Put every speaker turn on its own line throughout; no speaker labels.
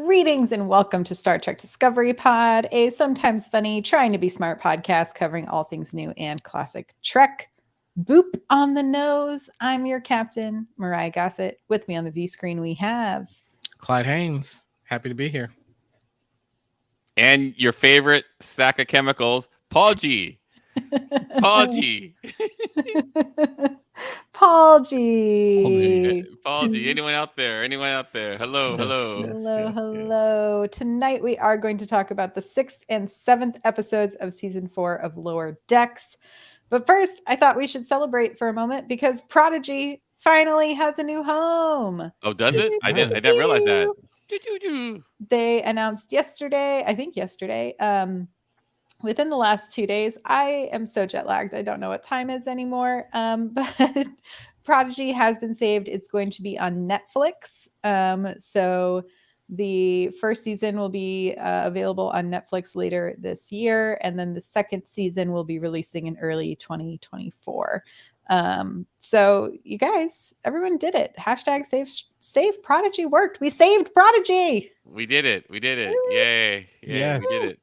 Greetings and welcome to Star Trek Discovery Pod, a sometimes funny, trying to be smart podcast covering all things new and classic Trek. Boop on the nose. I'm your captain, Myrriah Gossett. With me on the view screen, we have
Clyde Haynes. Happy to be here.
And your favorite sack of chemicals, Paul G. Paul G.
Paul G.
Paul G. Anyone out there? Hello,
Hello. Tonight we are going to talk about the 6th and 7th episodes of season 4 of Lower Decks. But first, I thought we should celebrate for a moment because Prodigy finally has a new home.
Oh, does it? I didn't realize that.
They announced yesterday, within the last 2 days. I am so jet lagged. I don't know what time is anymore. But Prodigy has been saved. It's going to be on Netflix. So the first season will be available on Netflix later this year. And then the second season will be releasing in early 2024. So you guys, everyone did it. Hashtag save Prodigy worked. We saved Prodigy.
We did it. Yay.
Yes.
We did it.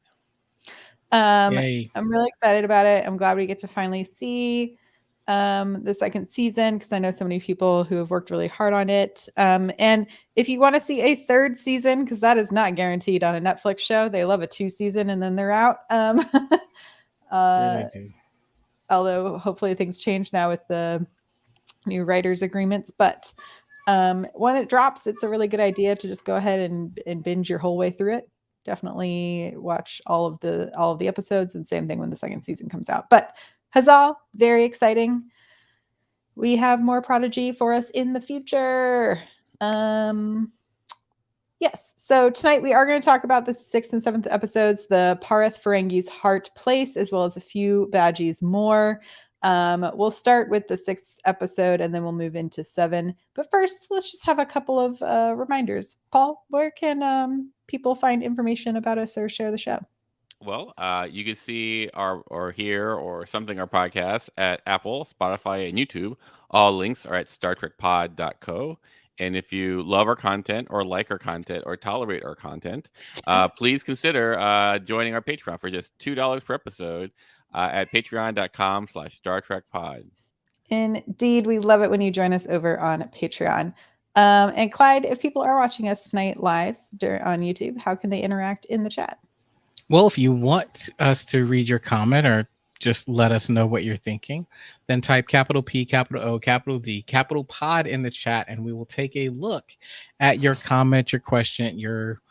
Yay.
I'm really excited about it. I'm glad we get to finally see the second season because I know so many people who have worked really hard on it. And if you want to see a third season, because that is not guaranteed on a Netflix show, they love a 2-season and then they're out. Although hopefully things change now with the new writers agreements. But when it drops, it's a really good idea to just go ahead and binge your whole way through it. Definitely watch all of the episodes, and same thing when the second season comes out. But huzzah, very exciting. We have more Prodigy for us in the future. Yes. So tonight we are going to talk about the 6th and 7th episodes, the Parith Ferengi's Heart Place, as well as a few badgies more. We'll start with the 6th episode and then we'll move into 7. But first, let's just have a couple of reminders. Paul, where can people find information about us or share the show?
Well, you can see or hear or something our podcast at Apple, Spotify, and YouTube. All links are at StarTrekPod.co. And if you love our content or like our content or tolerate our content, please consider joining our Patreon for just $2 per episode at patreon.com/StarTrekPod.
Indeed, we love it when you join us over on Patreon. And Clyde, if people are watching us tonight live on YouTube, how can they interact in the chat?
Well, if you want us to read your comment or just let us know what you're thinking, then type capital P, capital O, capital D, capital pod in the chat, and we will take a look at your comment, your question, your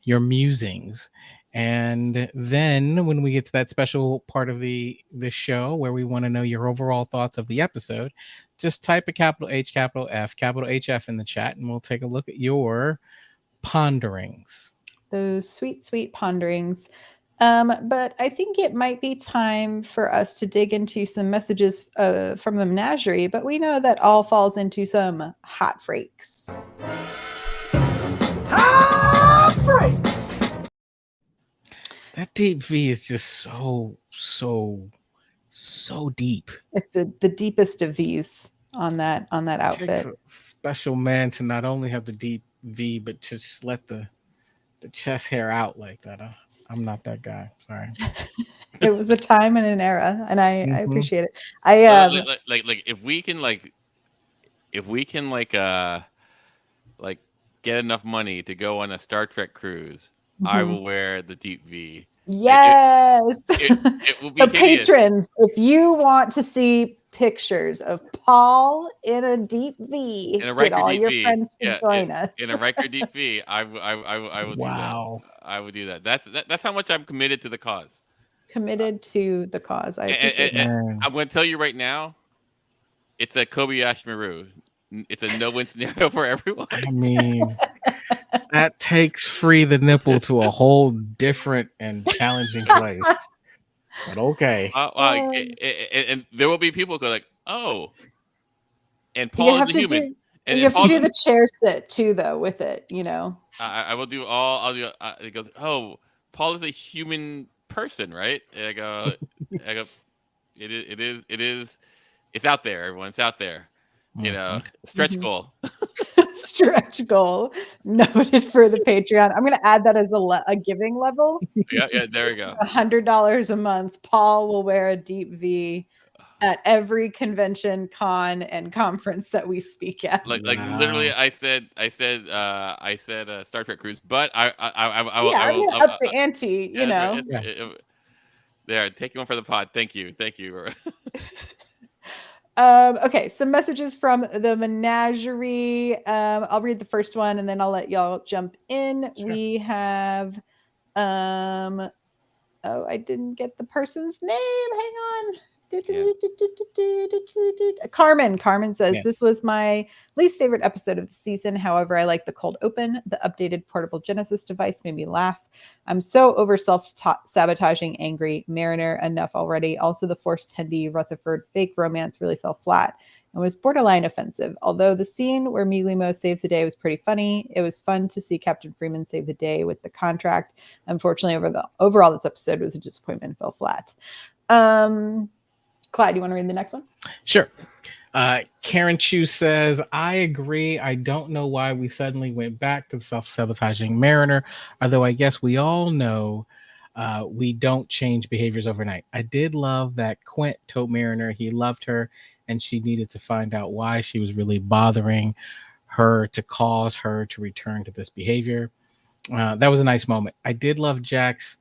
musings. And then when we get to that special part of the show where we want to know your overall thoughts of the episode, just type a capital H, capital F, capital HF in the chat, and we'll take a look at your ponderings.
Those sweet, sweet ponderings. But I think it might be time for us to dig into some messages from the menagerie, but we know that all falls into some hot freaks.
Hot freaks! That deep V is just so deep.
It's the deepest of V's on that outfit.
It takes a special man to not only have the deep V, but to just let the chest hair out like that. I'm not that guy. Sorry.
It was a time and an era, and I appreciate it.
Like if we can get enough money to go on a Star Trek cruise, I will wear the deep V.
Yes.
It will be
so patrons, if you want to see pictures of Paul in a deep V,
in a Riker
get all
deep
your
V.
friends to join us.
In a Riker deep V, I will do that. I would do that. That's how much I'm committed to the cause.
Committed to the cause. I appreciate that.
I'm going to tell you right now, it's a Kobayashi Maru. It's a no-win scenario for everyone.
I mean, that takes Free the Nipple to a whole different and challenging place. But okay.
And there will be people who go like, oh, and Paul is a human.
You have to do the chair sit too, though, with it, you know.
I will do all. I'll do. It goes, oh, Paul is a human person, right? And I go. It is. It's out there, everyone. It's out there. You know, stretch goal.
stretch goal noted for the Patreon. I'm going to add that as a giving level.
Yeah, there we go.
$100 a month. Paul will wear a deep V at every convention, con, and conference that we speak at.
Like literally,
Wow.
I said Star Trek cruise, but I will
Yeah, I'm going to up the ante,
yeah, that's right.
Yeah.
There, take one for the pod. Thank you.
Okay, some messages from the menagerie. I'll read the first one and then I'll let y'all jump in.
Sure.
We have oh, I didn't get the person's name. Hang on.
Yeah.
Carmen says,
Yes.
this was my least favorite episode of the season. However, I like the cold open. The updated portable Genesis device made me laugh. I'm so over self-sabotaging, angry. Mariner, enough already. Also, the forced Tendi Rutherford fake romance really fell flat and was borderline offensive. Although the scene where Miglimo saves the day was pretty funny, it was fun to see Captain Freeman save the day with the contract. Unfortunately, overall, this episode was a disappointment and fell flat. Clyde, you want to read the next one?
Sure. Karen Chu says, I agree. I don't know why we suddenly went back to the self-sabotaging Mariner, although I guess we all know we don't change behaviors overnight. I did love that Quint told Mariner he loved her and she needed to find out why she was really bothering her to cause her to return to this behavior. That was a nice moment. I did love Jack's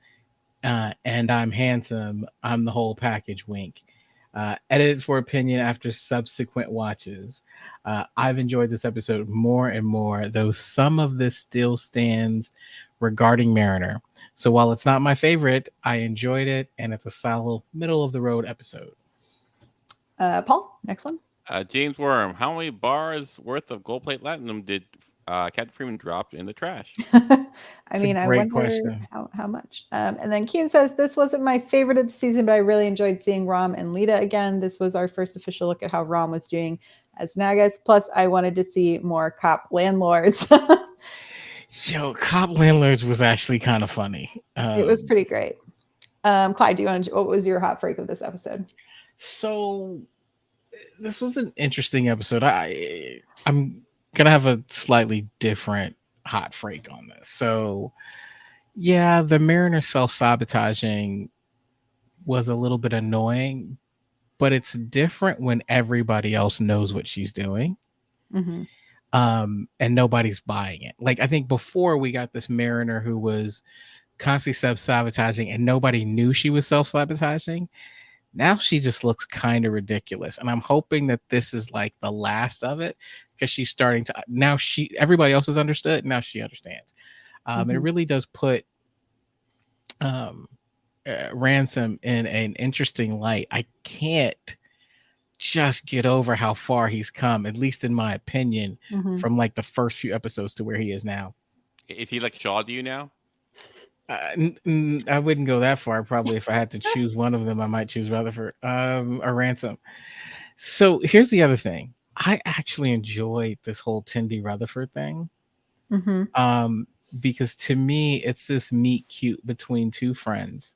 and I'm handsome, I'm the whole package wink. Edited for opinion after subsequent watches. I've enjoyed this episode more and more, though some of this still stands regarding Mariner. So while it's not my favorite, I enjoyed it, and it's a solid middle of the road episode.
Paul, next one.
James Worm, how many bars worth of gold plate latinum did Captain Freeman drop in the trash?
I mean,
a
I
great
wonder
question.
how much. And then Keen says, this wasn't my favorite of the season, but I really enjoyed seeing Rom and Lita again. This was our first official look at how Rom was doing as Nagas. Plus, I wanted to see more cop landlords.
Yo, Cop Landlords was actually kind of funny.
It was pretty great. Clyde, do you want to? What was your hot freak of this episode?
So this was an interesting episode. I'm gonna have a slightly different hot freak on this. So yeah, the Mariner self-sabotaging was a little bit annoying, but it's different when everybody else knows what she's doing.
Mm-hmm.
And nobody's buying it. Like I think before we got this Mariner who was constantly self-sabotaging and nobody knew she was self-sabotaging. Now she just looks kind of ridiculous, and I'm hoping that this is like the last of it, because she's starting to now everybody else has understood, now she understands. And it really does put Ransom in an interesting light. I can't just get over how far he's come, at least in my opinion, from like the first few episodes to where he is now.
Is he like Shaw to you now?
I wouldn't go that far. Probably if I had to choose one of them, I might choose Rutherford or Ransom. So here's the other thing. I actually enjoyed this whole Tindy Rutherford thing. Because to me, it's this meet cute between two friends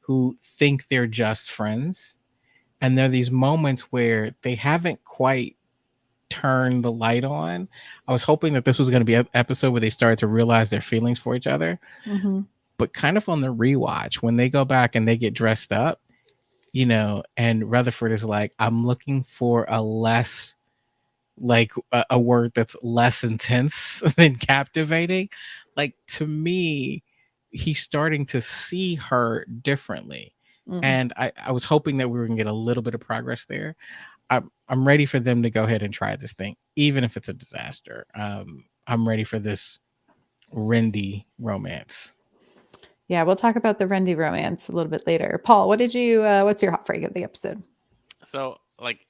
who think they're just friends. And there are these moments where they haven't quite turned the light on. I was hoping that this was going to be an episode where they started to realize their feelings for each other. But kind of on the rewatch, when they go back and they get dressed up, and Rutherford is like, I'm looking for a less, like a word that's less intense than captivating. Like, to me, he's starting to see her differently. And I was hoping that we were going to get a little bit of progress there. I'm ready for them to go ahead and try this thing, even if it's a disaster. I'm ready for this Rendy romance.
Yeah, we'll talk about the Rendy romance a little bit later. Paul, what's your hot freak of the episode?
So, like,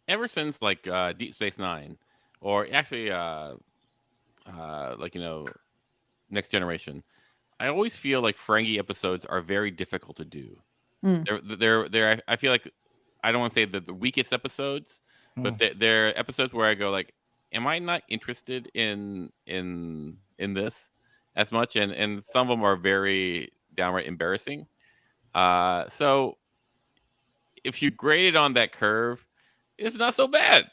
ever since like Deep Space Nine, or actually, Next Generation, I always feel like Ferengi episodes are very difficult to do. They're. I feel like I don't want to say the weakest episodes, but they're episodes where I go like, am I not interested in this as much? And some of them are very downright embarrassing. So if you grade it on that curve, it's not so bad.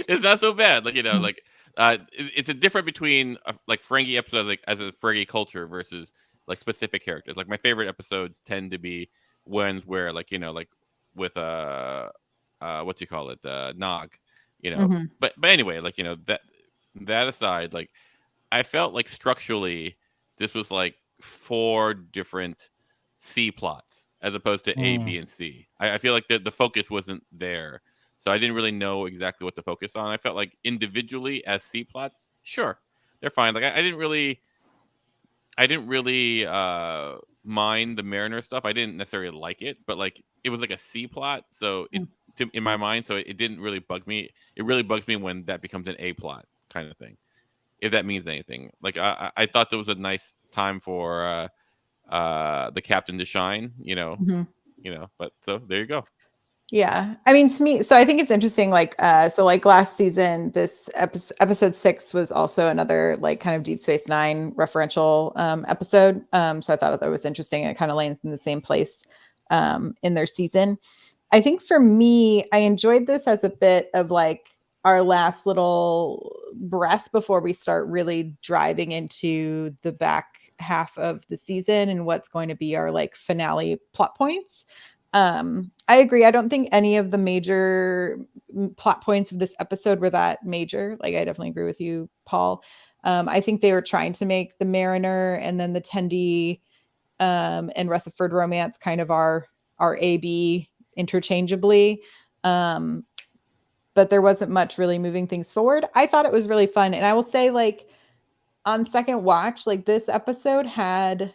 It's not so bad. Like
Mhm.
it's a difference between like Ferengi episodes, like as a Ferengi culture versus like specific characters. Like my favorite episodes tend to be ones where like like with what you call it, Nog,
Mhm.
But anyway, like that aside, like I felt like structurally this was like four different C plots as opposed to A,
Mm.
B, and C. I feel like the focus wasn't there. So I didn't really know exactly what to focus on. I felt like individually as C plots, sure, they're fine. Like I didn't really mind the Mariner stuff. I didn't necessarily like it, but like it was like a C plot, so
Mm.
in my mind, so it didn't really bug me. It really bugs me when that becomes an A plot kind of thing, if that means anything. Like I thought there was a nice time for the captain to shine,
Mhm.
But so there you go.
Yeah. I mean, to me, so I think it's interesting, like, so like last season, this episode 6 was also another like kind of Deep Space Nine referential episode. So I thought that was interesting. It kind of lands in the same place in their season. I think for me, I enjoyed this as a bit of like our last little breath before we start really driving into the back half of the season and what's going to be our like finale plot points. I agree. I don't think any of the major plot points of this episode were that major. Like, I definitely agree with you, Paul. I think they were trying to make the Mariner and then the Tendi and Rutherford romance kind of our AB interchangeably. Um, but there wasn't much really moving things forward. I thought it was really fun. And I will say, like, on second watch, like this episode had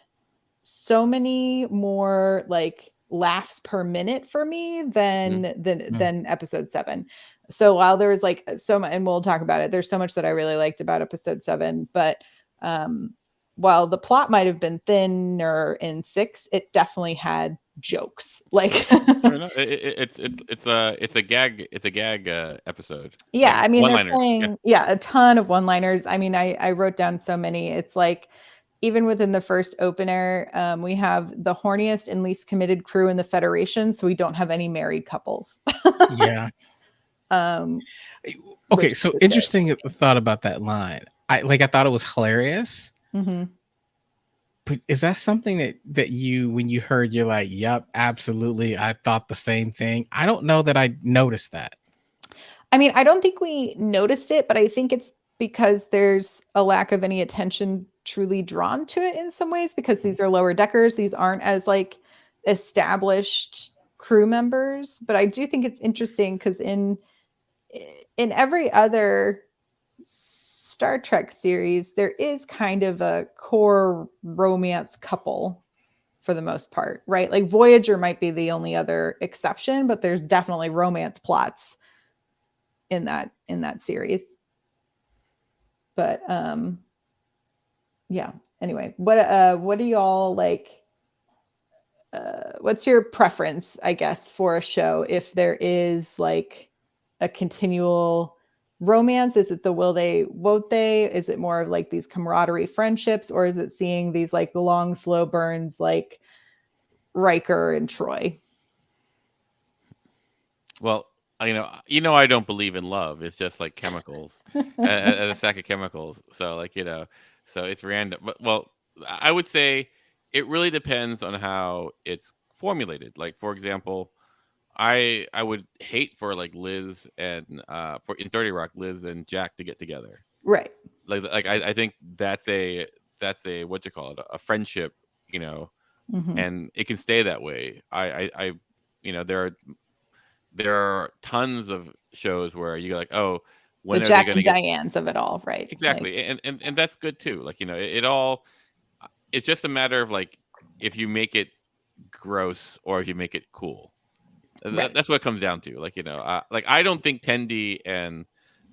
so many more like laughs per minute for me
Mm-hmm.
than episode 7. So while there was like so much, and we'll talk about it, there's so much that I really liked about episode 7, but um while the plot might have been thinner in 6, it definitely had jokes. Like
Fair enough. It's a gag episode, like
yeah, I mean,
one
they're
liners. Yeah.
playing, yeah, a ton of one-liners. I mean, I wrote down so many. It's like even within the first opener, we have the horniest and least committed crew in the Federation, so we don't have any married couples.
Yeah.
um, which
Okay,
is
so
just it.
interesting thought about that line. I thought it was hilarious.
Mhm.
But is that something that you, when you heard, you're like, "Yep, absolutely. I thought the same thing." I don't know that I noticed that.
I mean, I don't think we noticed it, but I think it's because there's a lack of any attention truly drawn to it in some ways because these are lower deckers. These aren't as like established crew members, but I do think it's interesting because in every other Star Trek series, there is kind of a core romance couple for the most part, right? Like Voyager might be the only other exception, but there's definitely romance plots in that series. But yeah. Anyway, what do y'all like? What's your preference, I guess, for a show if there is like a continual romance? Is it the will they, won't they? Is it more of like these camaraderie friendships, or is it seeing these like long, slow burns like Riker and Troy?
Well, I don't believe in love. It's just like chemicals, a sack of chemicals. So like so it's random. But well, I would say it really depends on how it's formulated. Like for example, I would hate for like Liz and for in 30 Rock, Liz and Jack to get together.
Right.
Like I think that's a what you call it, a friendship, you know,
Mm-hmm.
and it can stay that way. There are tons of shows where you go like, oh,
The
when are they
Jack
going to
and
get
Diane's of it all, right? Like,
exactly, and that's good too. Like it all. It's just a matter of like if you make it gross or if you make it cool.
right.
That's what it comes down to. Like like I don't think Tendi and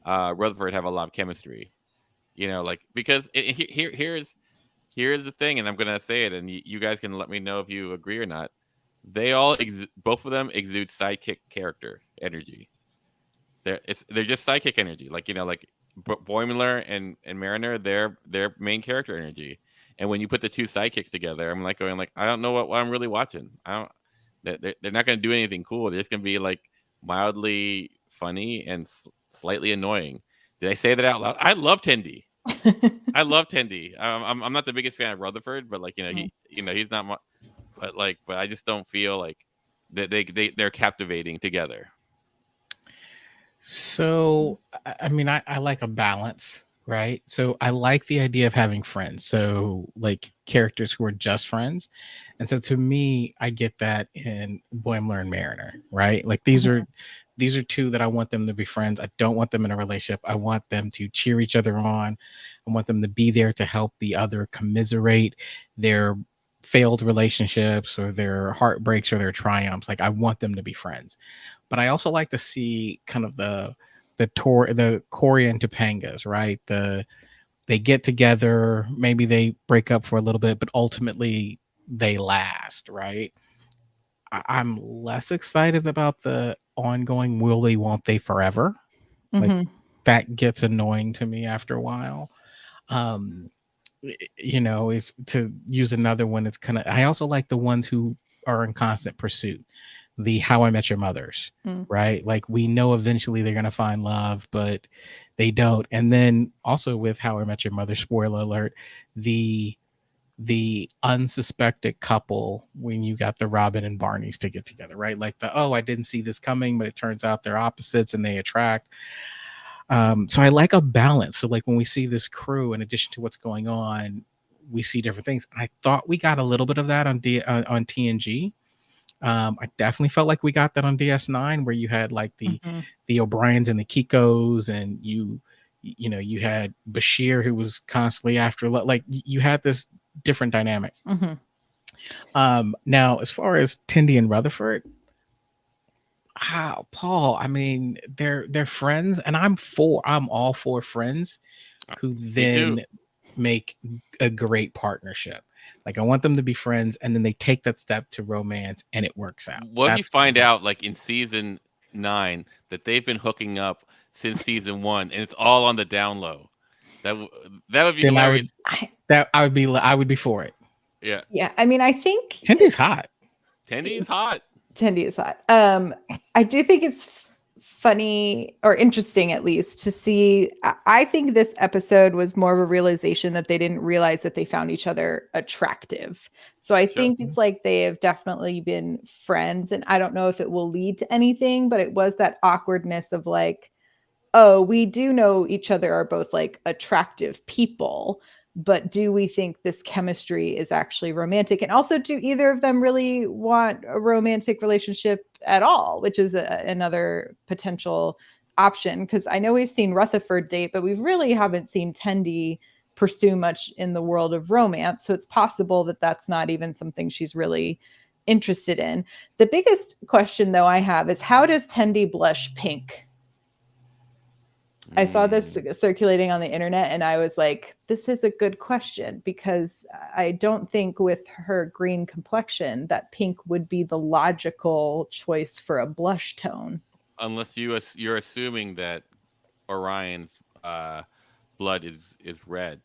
Rutherford have a lot of chemistry. Like because here's the thing, and I'm gonna say it, and you guys can let me know if you agree or not. Both of them exude sidekick character energy. They're just sidekick energy. Like like Boimler and Mariner, they're main character energy. And when you put the two sidekicks together, I'm like going like I don't know what I'm really watching. I don't. They're not going to do anything cool. They're just going to be like mildly funny and slightly annoying. Did I say that out loud? I love Tendy. I love Tendy. I'm not the biggest fan of Rutherford, but like
Mm.
he's not my, but I just don't feel like that they're captivating together.
So, I mean, I like a balance, right? So I like the idea of having friends. So like characters who are just friends. And so to me, I get that in Boimler and Mariner, right? Like these are two that I want them to be friends. I don't want them in a relationship. I want them to cheer each other on. I want them to be there to help the other commiserate their failed relationships or their heartbreaks or their triumphs. Like I want them to be friends. But I also like to see kind of the Corey and Topangas, right? They get together, maybe they break up for a little bit, but ultimately they last, right? I'm less excited about the ongoing will they, won't they forever. Like
Mhm.
that gets annoying to me after a while. Um, if to use another one, it's kind of, I also like the ones who are in constant pursuit, the How I Met Your Mothers,
Mm.
right? Like we know eventually they're going to find love, but they don't. And then also with How I Met Your Mother, spoiler alert, the unsuspected couple when you got the Robin and Barneys to get together, right? Like I didn't see this coming, but it turns out they're opposites and they attract. So I like a balance. So like when we see this crew, in addition to what's going on, we see different things. I thought we got a little bit of that on TNG. I definitely felt like we got that on DS9, where you had like
Mhm.
the O'Briens and the Kikos, and you had Bashir who was constantly after like you had this different dynamic.
Mhm.
Now as far as Tindy and Rutherford, Paul, I mean they're friends, and I'm all for friends who
Me too.
then make a great partnership. Like I want them to be friends, and then they take that step to romance, and it works out.
What if you
That's kind
find
of
out, like in season 9, that they've been hooking up since season 1, and it's all on the down low? That would be
then
hilarious.
I
I would be for it.
Yeah,
Yeah, I mean, I think
Tindy's hot.
Tendy is hot.
Tendy is hot. I do think it's funny or interesting, at least, to see. I think this episode was more of a realization that they didn't realize that they found each other attractive. So I
Sure.
think it's like they have definitely been friends, and I don't know if it will lead to anything, but it was that awkwardness of like, oh, we do know each other are both like attractive people, but do we think this chemistry is actually romantic? And also, do either of them really want a romantic relationship at all, which is another potential option? Because I know we've seen Rutherford date, but we really haven't seen Tendy pursue much in the world of romance. So it's possible that that's not even something she's really interested in. The biggest question, though, I have is how does Tendy blush pink? I saw this
Mm,
circulating on the internet and I was like, this is a good question because I don't think with her green complexion that pink would be the logical choice for a blush tone.
unless you're assuming that Orion's blood is red,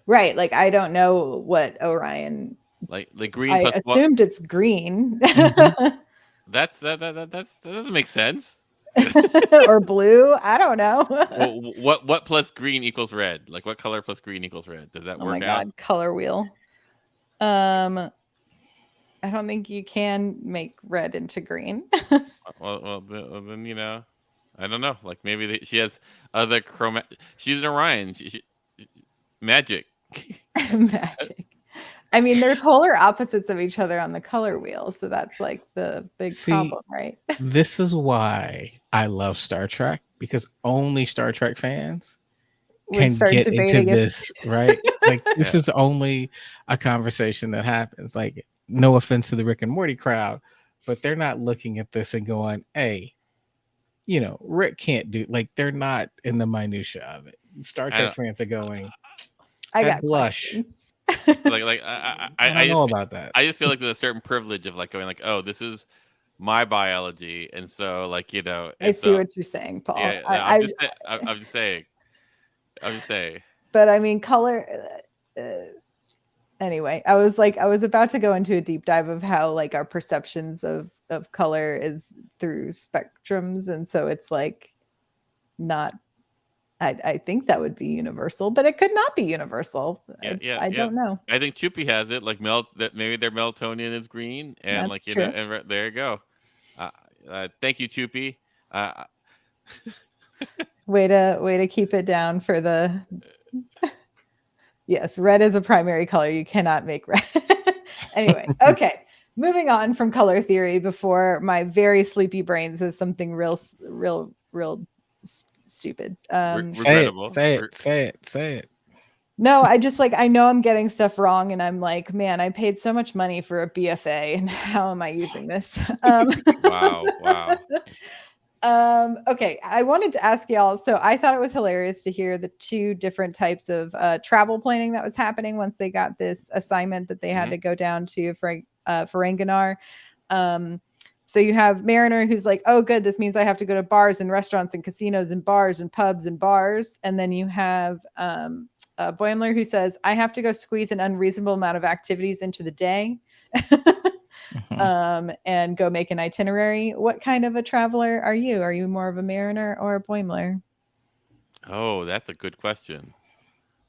Right. Like, I don't know what Orion,
like green
I
plus what?
assumed it's green
Mhm.
That doesn't make sense.
or blue. I don't know.
Well, what plus green equals red? Like what color plus green equals red? Does that
Oh my
work out?
God. Color wheel. Um, I don't think you can make red into green.
Well, then I don't know. Like maybe she has other chroma. She's an Orion. Magic.
Magic. I mean, they're polar opposites of each other on the color wheel, so that's like the big
See,
problem, right?
this is why I love Star Trek, because only Star Trek fans
Would
can
start
get into
debating if
this, right? Like this
Yeah.
is only a conversation that happens. Like no offense to the Rick and Morty crowd, but they're not looking at this and going, "Hey, Rick can't do." Like they're not in the minutia of it. Star
I
Trek
don't
fans are going,
I
"That
got
blush,
questions.
like
I don't know about that."
I just feel like there's a certain privilege of like going like, oh, this is my biology, and so like
I
and
see
so
what you're saying, Paul.
yeah, yeah, I'm just saying, I'm just saying.
But I mean, color. Uh, Anyway, I was about to go into a deep dive of how like our perceptions of color is through spectrums, and so it's like not. I think that would be universal, but it could not be universal.
Yeah, yeah,
I
yeah.
don't know.
I think Chuppy has it, like that maybe their melatonin is green, and
That's
like
true.
and there you go. Uh, thank you, Chuppy. Uh,
Way to keep it down for the yes, red is a primary color. You cannot make red. Anyway, okay. Moving on from color theory before my very sleepy brain says something real stupid.
Say it,
regrettable.
say it, say it, say it.
No, I just like I know I'm getting stuff wrong, and I'm like, man, I paid so much money for a BFA, and how am I using this?
Wow, wow.
Okay, I wanted to ask y'all. So I thought it was hilarious to hear the two different types of travel planning that was happening once they got this assignment that they had
Mhm.
to go down to Ferenginar. Um, so you have Mariner who's like, oh, good, this means I have to go to bars and restaurants and casinos and bars and pubs and bars. And then you have Boimler who says, I have to go squeeze an unreasonable amount of activities into the day. And go make an itinerary. What kind of a traveler are you? Are you more of a mariner or a Boimler?
Oh, that's a good question.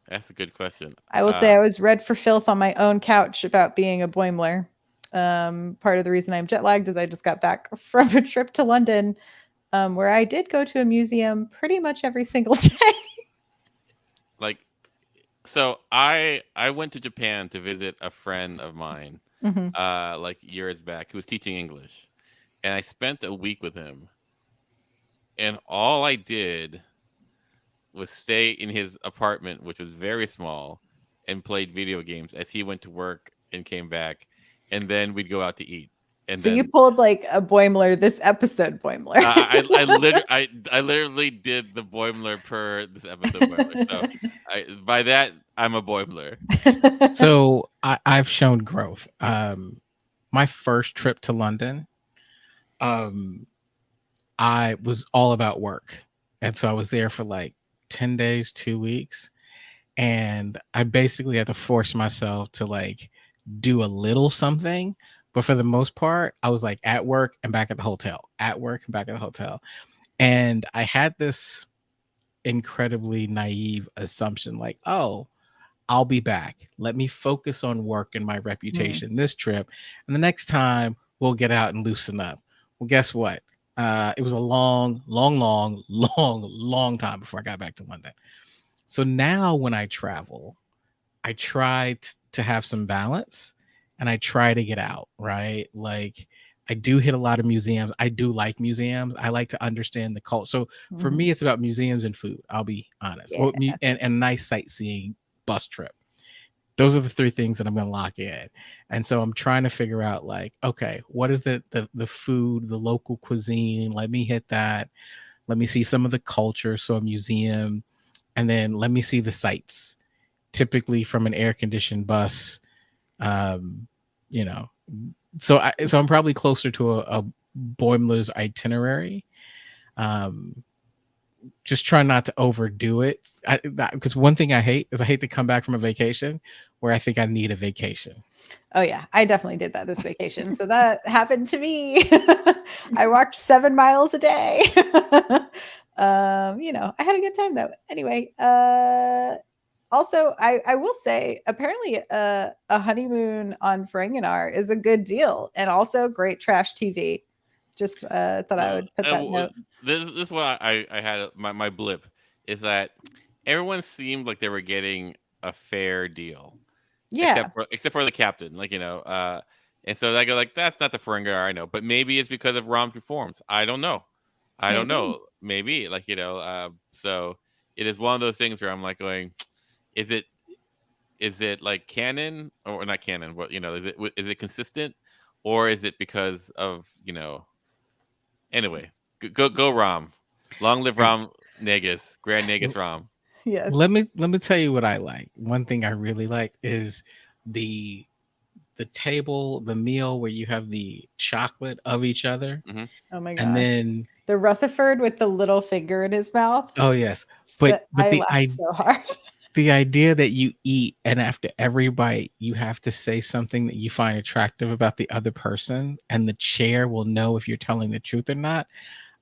That's a good question.
I will say I was read for filth on my own couch about being a Boimler. Part of the reason I'm jet lagged is I just got back from a trip to London, where I did go to a museum pretty much every single day.
Like, so I went to Japan to visit a friend of mine,
Mhm.
like years back, who was teaching English, and I spent a week with him, and all I did was stay in his apartment, which was very small, and played video games as he went to work and came back, and then we'd go out to eat, and
So you
then
pulled like a Boimler this episode, Boimler.
I literally did the Boimler per this episode Boimler. So by that I'm a Boimler.
So I've shown growth. My first trip to London, um, I was all about work. And so I was there for like 10 days, 2 weeks. And I basically had to force myself to like do a little something. But for the most part, I was like at work and back at the hotel, at work and back at the hotel. And I had this incredibly naive assumption like, oh, I'll be back. Let me focus on work and my reputation this trip. And the next time we'll get out and loosen up. Well, guess what? It was a long time before I got back to London. So now when I travel, I try to have some balance and I try to get out, right? Like I do hit a lot of museums. I do like museums. I like to understand the culture. So for
Mhm.
me, it's about museums and food. I'll be honest.
Yeah.
And nice sightseeing bus trip. Those are the three things that I'm going to lock in. And so I'm trying to figure out like, okay, what is the food, the local cuisine? Let me hit that. Let me see some of the culture. So a museum, and then let me see the sights, typically from an air conditioned bus. Um, you know, so I'm probably closer to a Boimler's itinerary. Um, just try not to overdo it. Because one thing I hate is I hate to come back from a vacation where I think I need a vacation.
Oh yeah, I definitely did that this vacation. So that happened to me. I walked 7 miles a day. I had a good time though. Anyway, also I will say apparently a honeymoon on Ferenginar is a good deal and also great trash TV. Just thought I
No,
would put that note.
this is what I had my blip is that everyone seemed like they were getting a fair deal,
Yeah,
except for the captain, like and so I go like that's not the Ferenginar I know, but maybe it's because of Rom's reforms. I don't know. I don't
maybe.
know. Maybe like so it is one of those things where I'm like going, is it like canon or not canon? But is it consistent, or is it because of anyway? Go Rom, long live Rom Negus, Grand Negus Rom.
Yes.
Let me tell you what I like. One thing I really like is the table, the meal where you have the chocolate of each other,
Hmm.
Oh my
and
gosh.
then
The Rutherford with the little finger in his mouth.
oh yes,
So,
but
I
the
laughed
I
so hard.
the idea that you eat and after every bite you have to say something that you find attractive about the other person and the chair will know if you're telling the truth or not.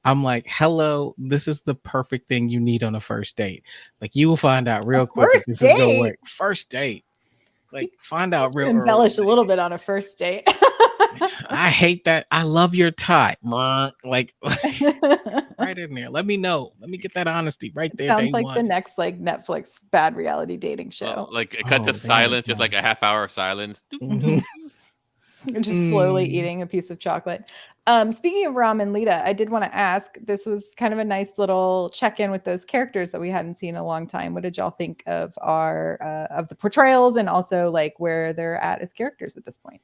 I'm like, hello, this is the perfect thing you need on a first date. Like you will find out
A
real quick if
first
this is gonna
date.
work. First date.
You
Like find out real
can embellish a
early.
little bit on a first date.
I hate that. I love your tie. Like right in there. Let me know. Let me get that honesty right
It
there, day
sounds like the
one.
next like Netflix bad reality dating show.
Like it cut to
Oh, there we
silence, just
go.
like a half hour of silence.
Mhm.
Just slowly
Mm.
eating a piece of chocolate. Speaking of Ram and Lita, I did want to ask, this was kind of a nice little check-in with those characters that we hadn't seen in a long time. What did y'all think of our of the portrayals and also like where they're at as characters at this point?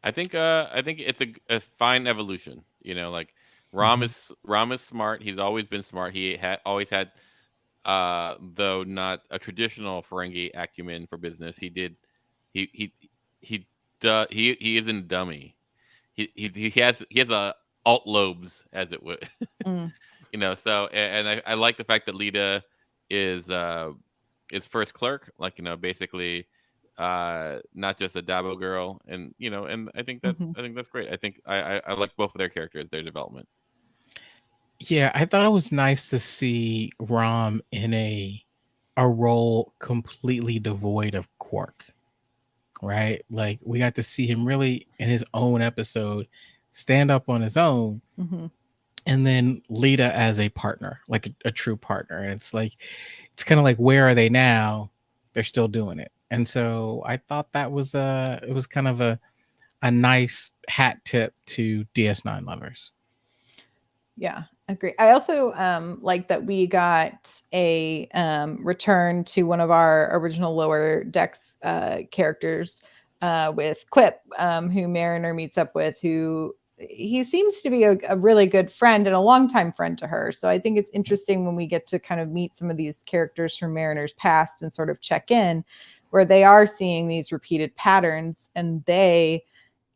I think it's a fine evolution. You know, like
Mhm.
Ram is smart. He's always been smart. He had always had though not a traditional Ferengi acumen for business. He he he he isn't a dummy. He has a alt lobes as it would.
Mm,
You know, so and I like the fact that Lita is first clerk, like, you know, basically not just a Dabo girl, and you know, and
mhm.
I think that's great. I like both of their characters, their development.
Yeah, I thought it was nice to see Rom in a role completely devoid of Quark, right? Like we got to see him really in his own episode stand up on his own,
Mhm.
and then Lita as a partner, like a true partner. And it's like it's kind of like where are they now? They're still doing it. And so I thought that was it was kind of a nice hat tip to DS9 lovers.
Yeah, agree. I also like that we got a return to one of our original Lower Decks characters with Quip, who Mariner meets up with, who he seems to be a really good friend and a longtime friend to her. So I think it's interesting when we get to kind of meet some of these characters from Mariner's past and sort of check in where they are seeing these repeated patterns and they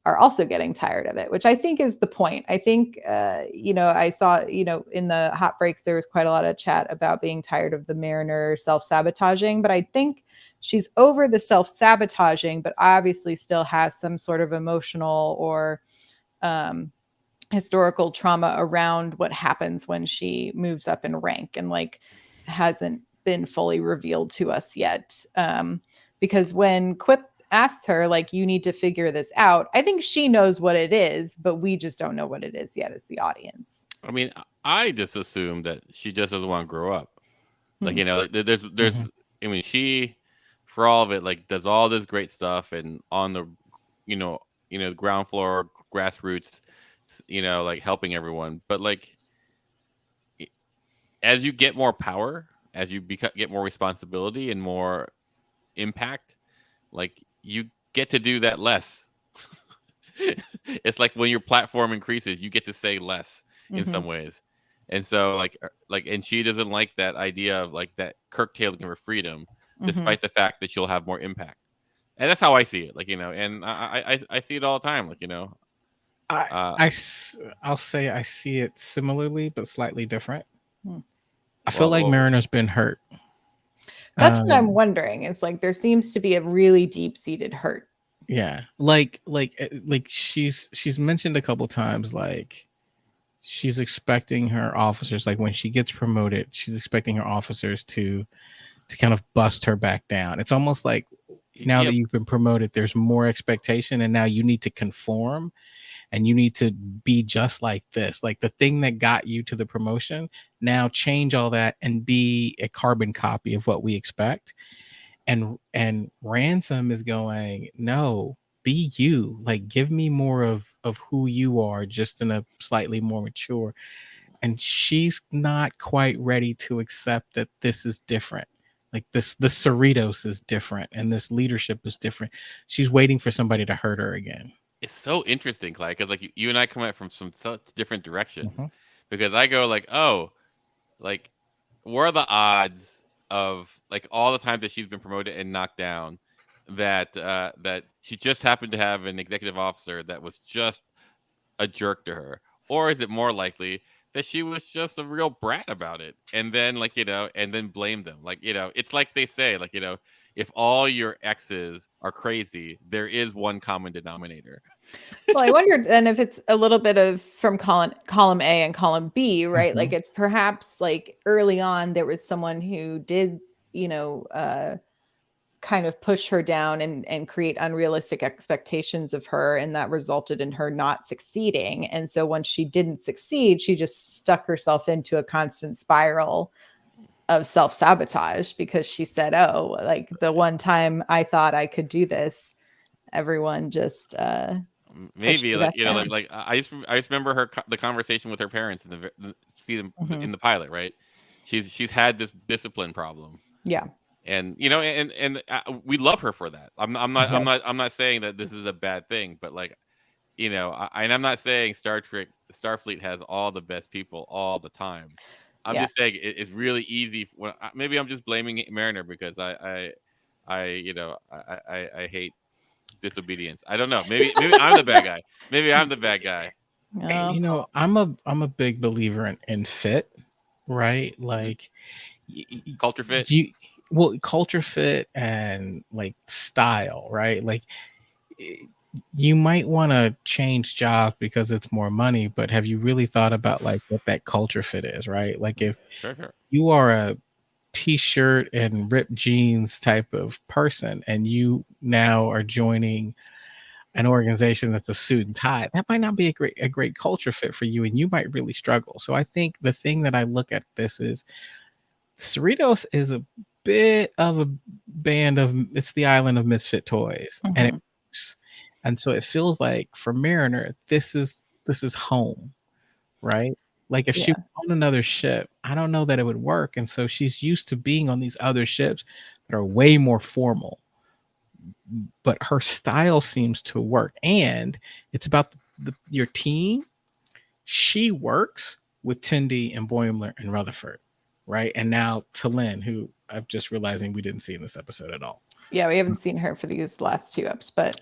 are also getting tired of it, which I think is the point. I think, I saw, in the hot breaks, there was quite a lot of chat about being tired of the Mariner self sabotaging, but I think she's over the self sabotaging, but obviously still has some sort of emotional or um, historical trauma around what happens when she moves up in rank and like hasn't been fully revealed to us yet. Because when Quip asks her, like, you need to figure this out, I think she knows what it is, but we just don't know what it is yet as the audience.
I mean, I just assume that she just doesn't want to grow up. Like,
Hmm.
you know,
Mhm.
I mean, she, for all of it, like does all this great stuff and on the, you know, ground floor, grassroots, you know, like helping everyone. But like, as you get more power, as you get more responsibility and more impact, like you get to do that less. It's like when your platform increases, you get to say less in
Hmm.
some ways. And so and she doesn't like that idea of like that curtailing of her freedom,
Hmm.
despite the fact that she'll have more impact. And that's how I see it. Like, you know, and I see it all the time. Like, you know,
I
uh,
I'll say I see it similarly but slightly different.
Hmm.
I feel like
well,
Mariner's been hurt.
That's what I'm
Um,
wondering. Is like there seems to be a really deep seated hurt.
yeah, like she's mentioned a couple times like she's expecting her officers like when she gets promoted, she's expecting her officers to kind of bust her back down. It's almost like now
yeah,
that you've been promoted, there's more expectation, and now you need to conform and you need to be just like this. Like the thing that got you to the promotion, now change all that and be a carbon copy of what we expect. And Ransom is going, no, be you. Like give me more of who you are, just in a slightly more mature. And she's not quite ready to accept that this is different. Like the Cerritos is different and this leadership is different. She's waiting for somebody to hurt her again.
it's so interesting, Clyde, because like you and I come at from some such different directions.
Mhm.
Because I go like, oh, like what are the odds of like all the times that she's been promoted and knocked down that she just happened to have an executive officer that was just a jerk to her, or is it more likely that she was just a real brat about it, and then and then blame them. It's like they say, if all your exes are crazy, there is one common denominator.
Well, I wondered then if it's a little bit of from column A and column B, right? Like
Mhm.
it's perhaps like early on there was someone who did, you know, kind of push her down and create unrealistic expectations of her, and that resulted in her not succeeding. And so once she didn't succeed, she just stuck herself into a constant spiral of self-sabotage because she said, "Oh, like the one time I thought I could do this, everyone just pushed
Maybe
me back down."
I just remember the conversation with her parents in the season
Mhm.
in the pilot, right? She's had this discipline problem,
Yeah.
and we love her for that.
Yeah.
I'm not saying that this is a bad thing, but and I'm not saying Starfleet has all the best people all the time. I'm
Yeah.
just saying it's really easy. Maybe I'm just blaming Mariner because I hate disobedience. I don't know. Maybe I'm the bad guy. Maybe I'm the bad guy.
Oh,
I'm a big believer in fit, right?
Hmm.
Like
Culture fit.
you well, culture fit and like style, right? Like y- you might want to change jobs because it's more money, but have you really thought about like what that culture fit is, right? Like if
Sure, sure.
you are a t-shirt and ripped jeans type of person and you now are joining an organization that's a suit and tie, that might not be a great culture fit for you and you might really struggle. So I think the thing that I look at this is Cerritos is a bit of a band of it's the island of misfit toys, and it
mhm.
works. And so it feels like for Mariner, this is home, right? Like if she
Yeah.
was on another ship, I don't know that it would work. And so she's used to being on these other ships that are way more formal, but her style seems to work. And it's about your team. She works with Tindy and Boimler and Rutherford, right? And now Talin, who I'm just realizing we didn't see in this episode at all.
Yeah, we haven't seen her for these last 2 eps, but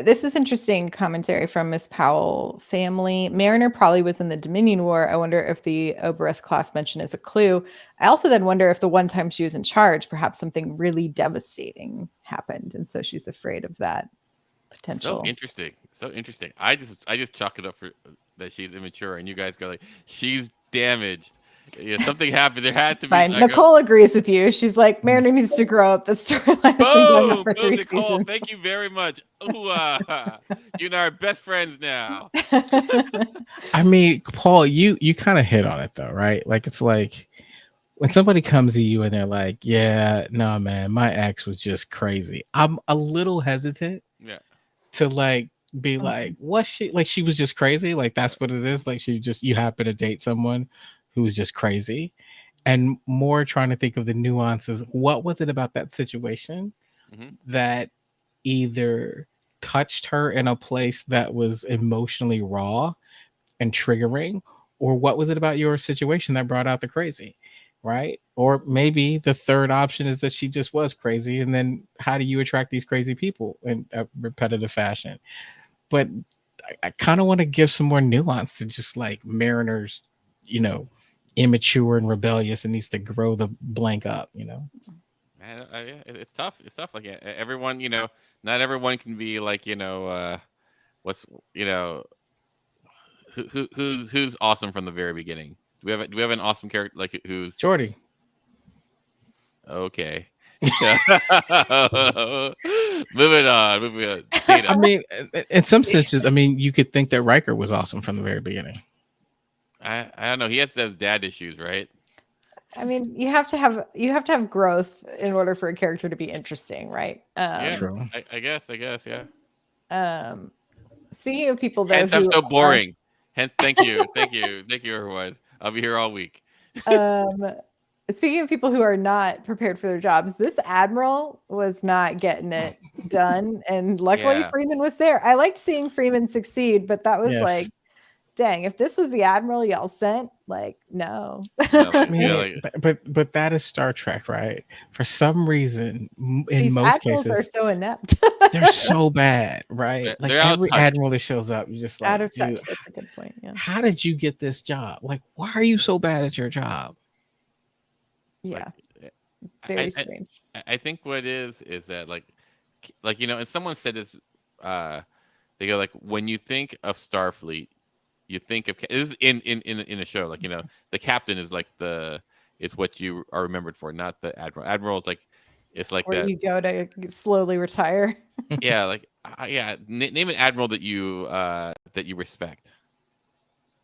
this is interesting commentary from Miss Powell family. Mariner probably was in the Dominion War. I wonder if the Oberth class mention is a clue. I also then wonder if the one time she was in charge, perhaps something really devastating happened, and so she's afraid of that
So
potential.
interesting. So interesting. I just chalk it up for that she's immature, and you guys go like she's damaged. Something happened. There had to be.
Fine.
I go,
Nicole agrees with you. She's like, Mariner needs to grow up. The storyline has been going on
boom,
for
boom,
3
Nicole.
seasons.
Thank you very much. Ooh, you and I are best friends now.
I mean, Paul, you kind of hit on it though, right? Like it's like when somebody comes to you and they're like, "Yeah, no, man, my ex was just crazy." I'm a little hesitant
Yeah.
to like be like,
Mhm.
"Was she like she was just crazy?" Like that's what it is. Like she just you happen to date someone who was just crazy, and more trying to think of the nuances. What was it about that situation
Hmm.
that either touched her in a place that was emotionally raw and triggering, or what was it about your situation that brought out the crazy, right? Or maybe the third option is that she just was crazy, and then how do you attract these crazy people in a repetitive fashion? But I kind of want to give some more nuance to just like Mariner's, you know, immature and rebellious and needs to grow the blank up, you know.
Man, yeah, it's tough. It's tough. Everyone, not everyone can be like, what's, you know, who's awesome from the very beginning. Do we have an awesome character like who's
Jordy.
okay? Yeah. Moving on. Moving on.
I
Data.
mean, in some senses, I mean, you could think that Riker was awesome from the very beginning.
I don't know. He has those dad issues, right?
I mean, you have to have growth in order for a character to be interesting, right?
Yeah.
True.
I guess. I guess. Yeah.
Um, Speaking of people though
Hence, I'm
who
so
are
boring. Hence, thank you, thank you, everyone. I'll be here all week.
um speaking of people who are not prepared for their jobs, this admiral was not getting it done, and luckily
Yeah.
Freeman was there. I liked seeing Freeman succeed, but that was like
Yes.
dang, if this was the admiral y'all sent, like, no.
No,
I
like,
mean,
yeah, like,
but that is Star Trek, right? For some reason, in
These
most
admirals are
cases,
so inept.
they're so bad, right? Like
they're out of
every
touch.
admiral that shows up, you're just
Out
like,
of touch.
dude,
That's a good point. Yeah.
how did you get this job? Like, why are you so bad at your job?
Yeah.
Like,
Very strange.
I think what is that like and someone said this, uh, they go like when you think of Starfleet, you think of this is in a show like the captain is like is what you are remembered for, not the admiral. Admiral is like it's like
Where
that.
you go to slowly retire.
Yeah, like yeah. Name an admiral that you respect.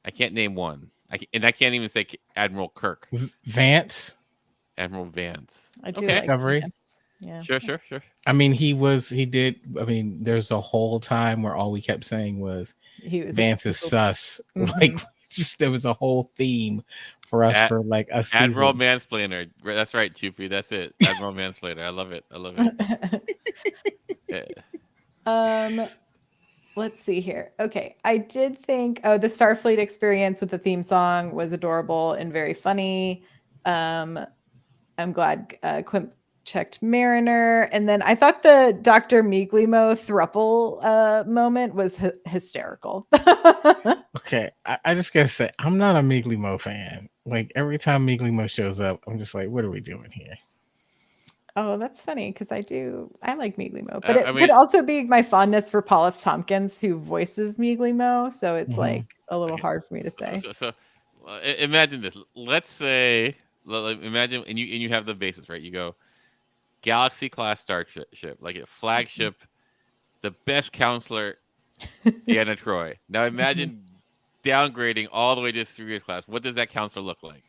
I can't name one. And I can't even say Admiral Kirk.
Vance,
Admiral Vance.
I do
Okay.
like
Discovery.
Vance. Yeah.
Sure.
I mean, he did. I mean, there's a whole time where all we kept saying was
He was
Vance is sus. Like, just there was a whole theme for us for like a
Admiral
season.
Mansplainer. That's right, Choopy. That's it. Admiral Mansplainer. I love it. Yeah.
Let's see here. Okay. I did think, the Starfleet experience with the theme song was adorable and very funny. I'm glad Quimp checked Mariner. And then I thought the Dr. Miglimo thruple moment was hysterical.
Okay, I just gotta say, I'm not a Miglimo fan. Like every time Miglimo shows up, I'm just like, what are we doing here?
Oh, that's funny because I like Miglimo, but it
I
could
mean,
also be my fondness for Paul F. Tompkins, who voices Miglimo. So it's
Mhm.
like a little
okay.
hard for me to say.
So imagine this. Let's say, imagine, and you have the basis, right? You go Galaxy class starship, like a flagship, the best counselor, Deanna Troy. Now imagine downgrading all the way to serious class. What does that counselor look like?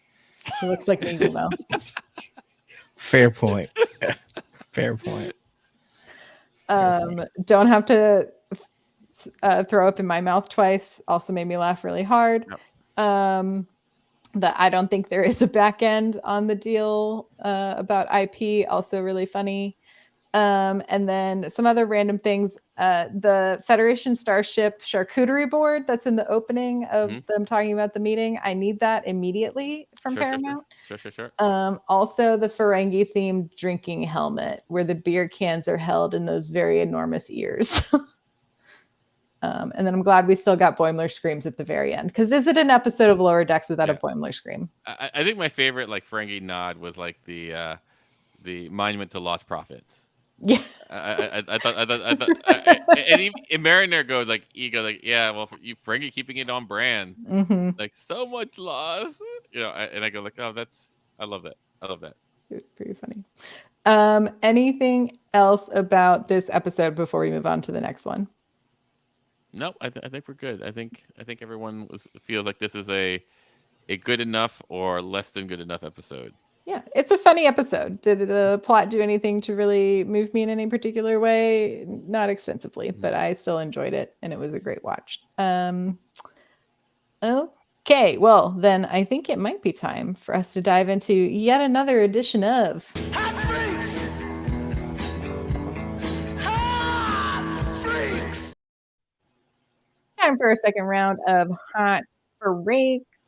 He looks like Miglimo.
Fair point. Fair point.
Don't have to throw up in my mouth twice. Also made me laugh really hard.
Yep.
That I don't think there is a back end on the deal about IP. Also really funny. And then some other random things. The Federation Starship charcuterie board that's in the opening of them talking about the meeting. I need that immediately from Paramount.
Sure.
Also the Ferengi themed drinking helmet where the beer cans are held in those very enormous ears. And then I'm glad we still got Boimler screams at the very end. Because is it an episode of Lower Decks without a Boimler scream?
I think my favorite like Ferengi nod was like the Monument to Lost Prophets.
Yeah.
I thought, and Mariner goes like, yeah, well, for you Ferengi keeping it on brand, like so much loss, and I go like, oh, I love that.
It was pretty funny. Anything else about this episode before we move on to the next one?
No, I think we're good. I think everyone feels like this is a good enough or less than good enough episode.
Yeah, it's a funny episode. Did the plot do anything to really move me in any particular way? Not extensively, but I still enjoyed it, and it was a great watch. Okay, well, then I think it might be time for us to dive into yet another edition of Hot Freaks! Hot Freaks! Time for a second round of Hot Freaks.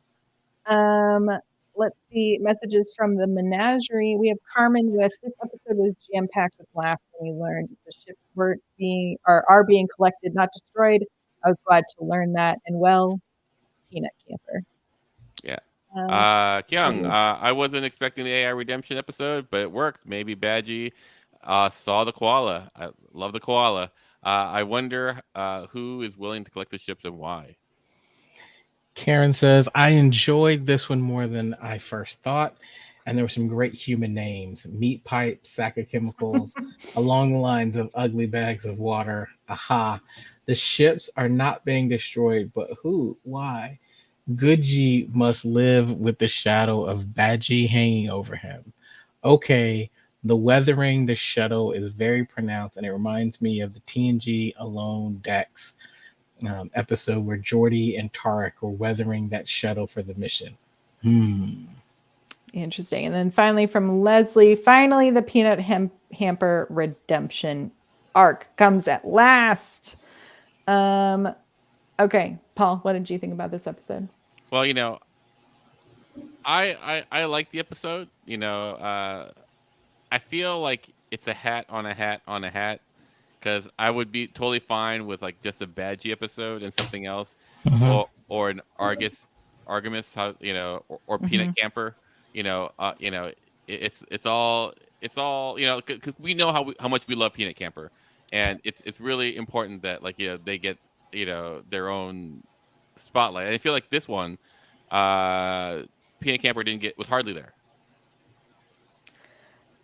Let's see, messages from the menagerie. We have Carmen with, this episode was jam-packed with laughs when we learned the ships are being collected, not destroyed. I was glad to learn that. And well, Peanut Camper.
Yeah. Kyung, I wasn't expecting the AI redemption episode, but it worked. Maybe Badgie saw the koala. I love the koala. I wonder who is willing to collect the ships and why.
Karen says, I enjoyed this one more than I first thought. And there were some great human names: Meat Pipe, Sack of Chemicals, along the lines of Ugly Bags of Water. Aha. The ships are not being destroyed, but who? Why? Goodgie must live with the shadow of Badgie hanging over him. Okay, the weathering the shuttle is very pronounced, and it reminds me of the TNG Alone Decks episode where Geordi and Tarek were weathering that shuttle for the mission.
Interesting. And then finally from Leslie, finally the Peanut Hamper redemption arc comes at last. Okay, Paul, what did you think about this episode?
Well, I like the episode. I feel like it's a hat on a hat on a hat because I would be totally fine with like just a Badgie episode and something else,
Mhm.
or an Artemis, or Peanut
Hmm.
Camper. It's all because we know how much we love Peanut Camper, and it's really important that like they get their own spotlight. And I feel like this one, uh, Peanut Camper was hardly there.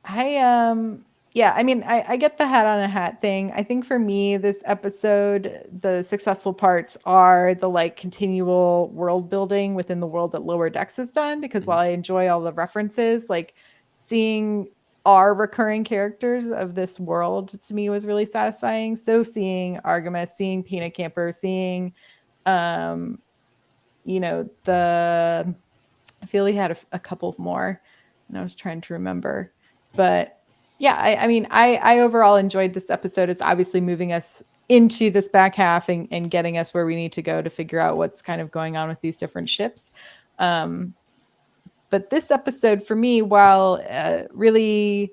I yeah, I mean, I get the hat on a hat thing. I think for me, this episode, the successful parts are the like continual world building within the world that Lower Decks has done. Because
Mhm.
while I enjoy all the references, like seeing our recurring characters of this world to me was really satisfying. So seeing Artemis, seeing Peanut Camper, seeing um, the I feel we had a couple more, and I was trying to remember. But yeah, I mean, I overall enjoyed this episode. It's obviously moving us into this back half and getting us where we need to go to figure out what's kind of going on with these different ships. Um, but this episode for me, while really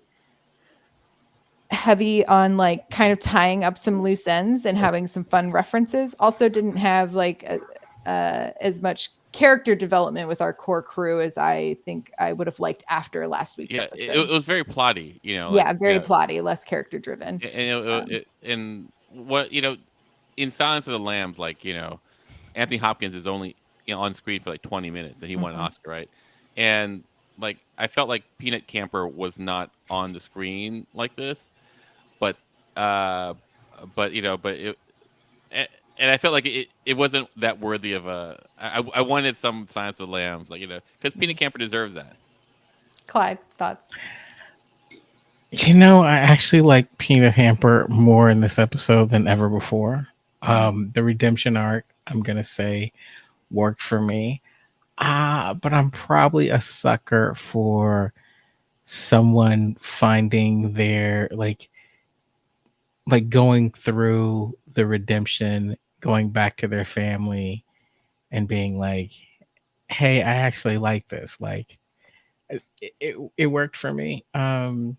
heavy on like kind of tying up some loose ends and having some fun references, also didn't have like as much character development with our core crew as I think I would have liked after last week's
Yeah, it
episode.
was very plotty,
Yeah, very plotty, less character driven.
and what in Silence of the Lambs, like Anthony Hopkins is only on screen for like 20 minutes, and he won an
Mhm.
Oscar, right? And like I felt like Peanut Camper was not on the screen like this, but uh, but it a- and I felt like it wasn't that worthy of a. I wanted some Silence of the Lambs, like because Peanut Camper deserves that.
Clyde, thoughts?
I actually like Peanut Hamper more in this episode than ever before. The redemption arc, I'm gonna say, worked for me. But I'm probably a sucker for someone finding their like going through the redemption, going back to their family and being like, hey, I actually like this. Like it worked for me. Thought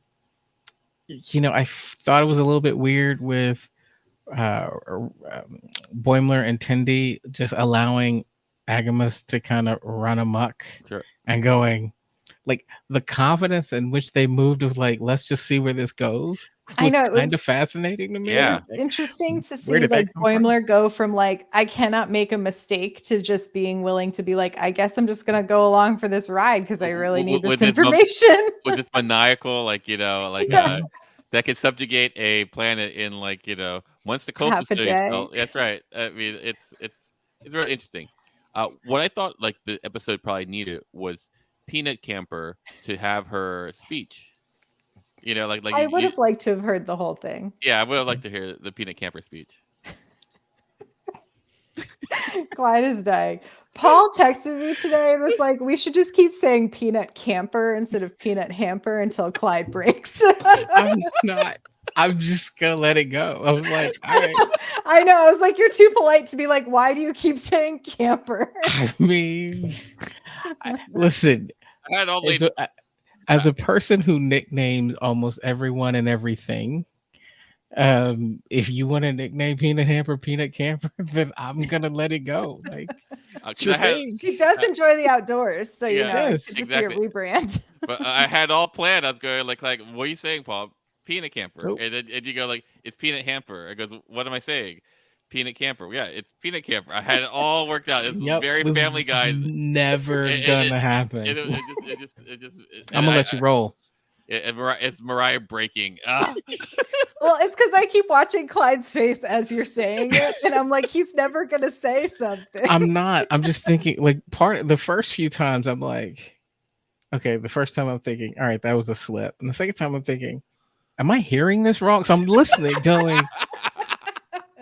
it was a little bit weird with Boimler and Tindy just allowing Agamus to kind of run amok
Sure.
and going like the confidence in which they moved of like, let's just see where this goes
I
was
know it
kind of
was
fascinating to
it was
me.
Yeah.
Like,
interesting to
where
see
did that
like
come from?
Boimler go from like I cannot make a mistake to just being willing to be like I guess I'm just gonna go along for this ride because I really need
With
this
this
information.
with this maniacal, like
Yeah,
that could subjugate a planet in like once the coastal
half a
studies
day.
fell. That's right. I mean, it's really interesting. What I thought like the episode probably needed was Peanut Camper to have her speech. Like
I would
you
have liked to have heard the whole thing.
yeah, I would like to hear the Peanut Camper speech.
Clyde is dying. Paul texted me today and was like, we should just keep saying peanut camper instead of peanut hamper until Clyde breaks.
I'm not. I'm just gonna let it go. I was like, all right.
I know. I was like, you're too polite to be like, why do you keep saying camper?
I mean, listen,
I had all
as
laid.
a person who nicknames almost everyone and everything, if you want to nickname Peanut Hamper Peanut Camper, then I'm gonna let it go. Like, it's
'Cause
your
I had
thing.
She does enjoy the outdoors, so
yeah,
it
Yes.
could just be a
exactly.
rebrand.
But I had all planned. I was going like, what are you saying, Paul? Peanut Camper,
Nope.
and you go like, it's Peanut Hamper. I goes, what am I saying? Peanut Camper. Yeah, it's Peanut Camper. I had it all worked out. It's
Yep.
very
Was
Family Guy.
never
It,
gonna happen.
and
I'm gonna let you roll.
it's Myrriah breaking. Ah.
Well, it's because I keep watching Clyde's face as you're saying it, and I'm like, he's never gonna say something.
I'm not. I'm just thinking like the first few times I'm like, okay, the first time I'm thinking, all right, that was a slip. And the second time I'm thinking, am I hearing this wrong? So I'm listening, going,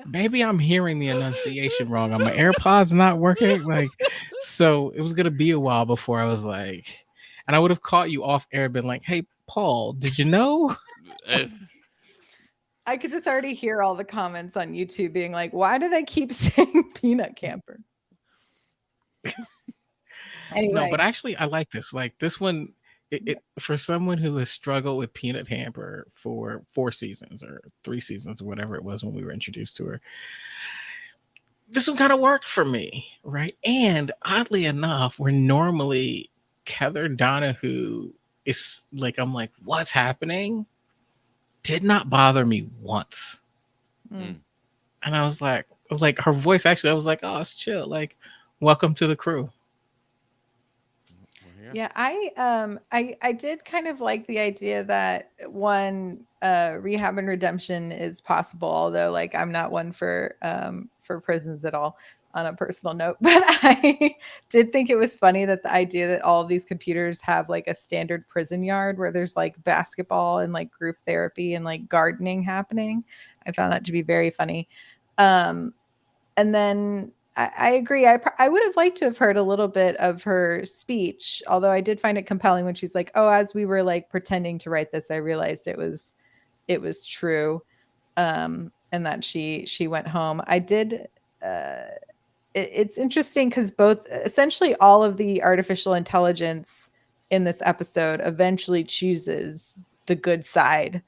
maybe I'm hearing the enunciation wrong. Are my AirPods not working? Like, so it was gonna be a while before I was like, and I would have caught you off air, been like, hey, Paul, did you know?
Uh,
I could just already hear all the comments on YouTube being like, why do they keep saying peanut camper?
No, but
Anyway,
actually, I like this. Like this one, for someone who has struggled with Peanut Hamper for 4 seasons or 3 seasons or whatever it was when we were introduced to her, this one kind of worked for me, right? And oddly enough, where normally Heather Donahue is like, I'm like, what's happening? Did not bother me once.
mm.
And I was like, her voice actually, I was like, oh, it's chill. Like, welcome to the crew.
Yeah, I did kind of like the idea that one rehab and redemption is possible, although like I'm not one for prisons at all on a personal note. But I did think it was funny that the idea that all of these computers have like a standard prison yard where there's like basketball and like group therapy and like gardening happening. I found that to be very funny. And then I agree. I would have liked to have heard a little bit of her speech, although I did find it compelling when she's like, "Oh, as we were like pretending to write this, I realized it was true," and that she went home. I did. It's interesting because both essentially all of the artificial intelligence in this episode eventually chooses the good side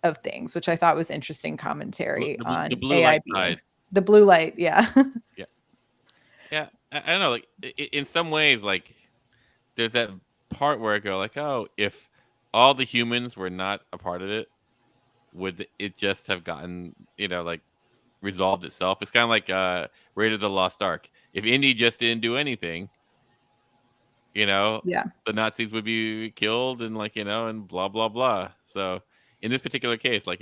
of things, which I thought was interesting commentary
The
on
blue
AI
light
beings.
side.
The blue light, yeah.
Yeah. Yeah. I don't know. Like in some ways, like there's that part where I go like, oh, if all the humans were not a part of it, would it just have gotten, like resolved itself? It's kind of like Raiders of the Lost Ark. If Indy just didn't do anything,
Yeah.
the Nazis would be killed and like, and blah blah blah. So in this particular case, like,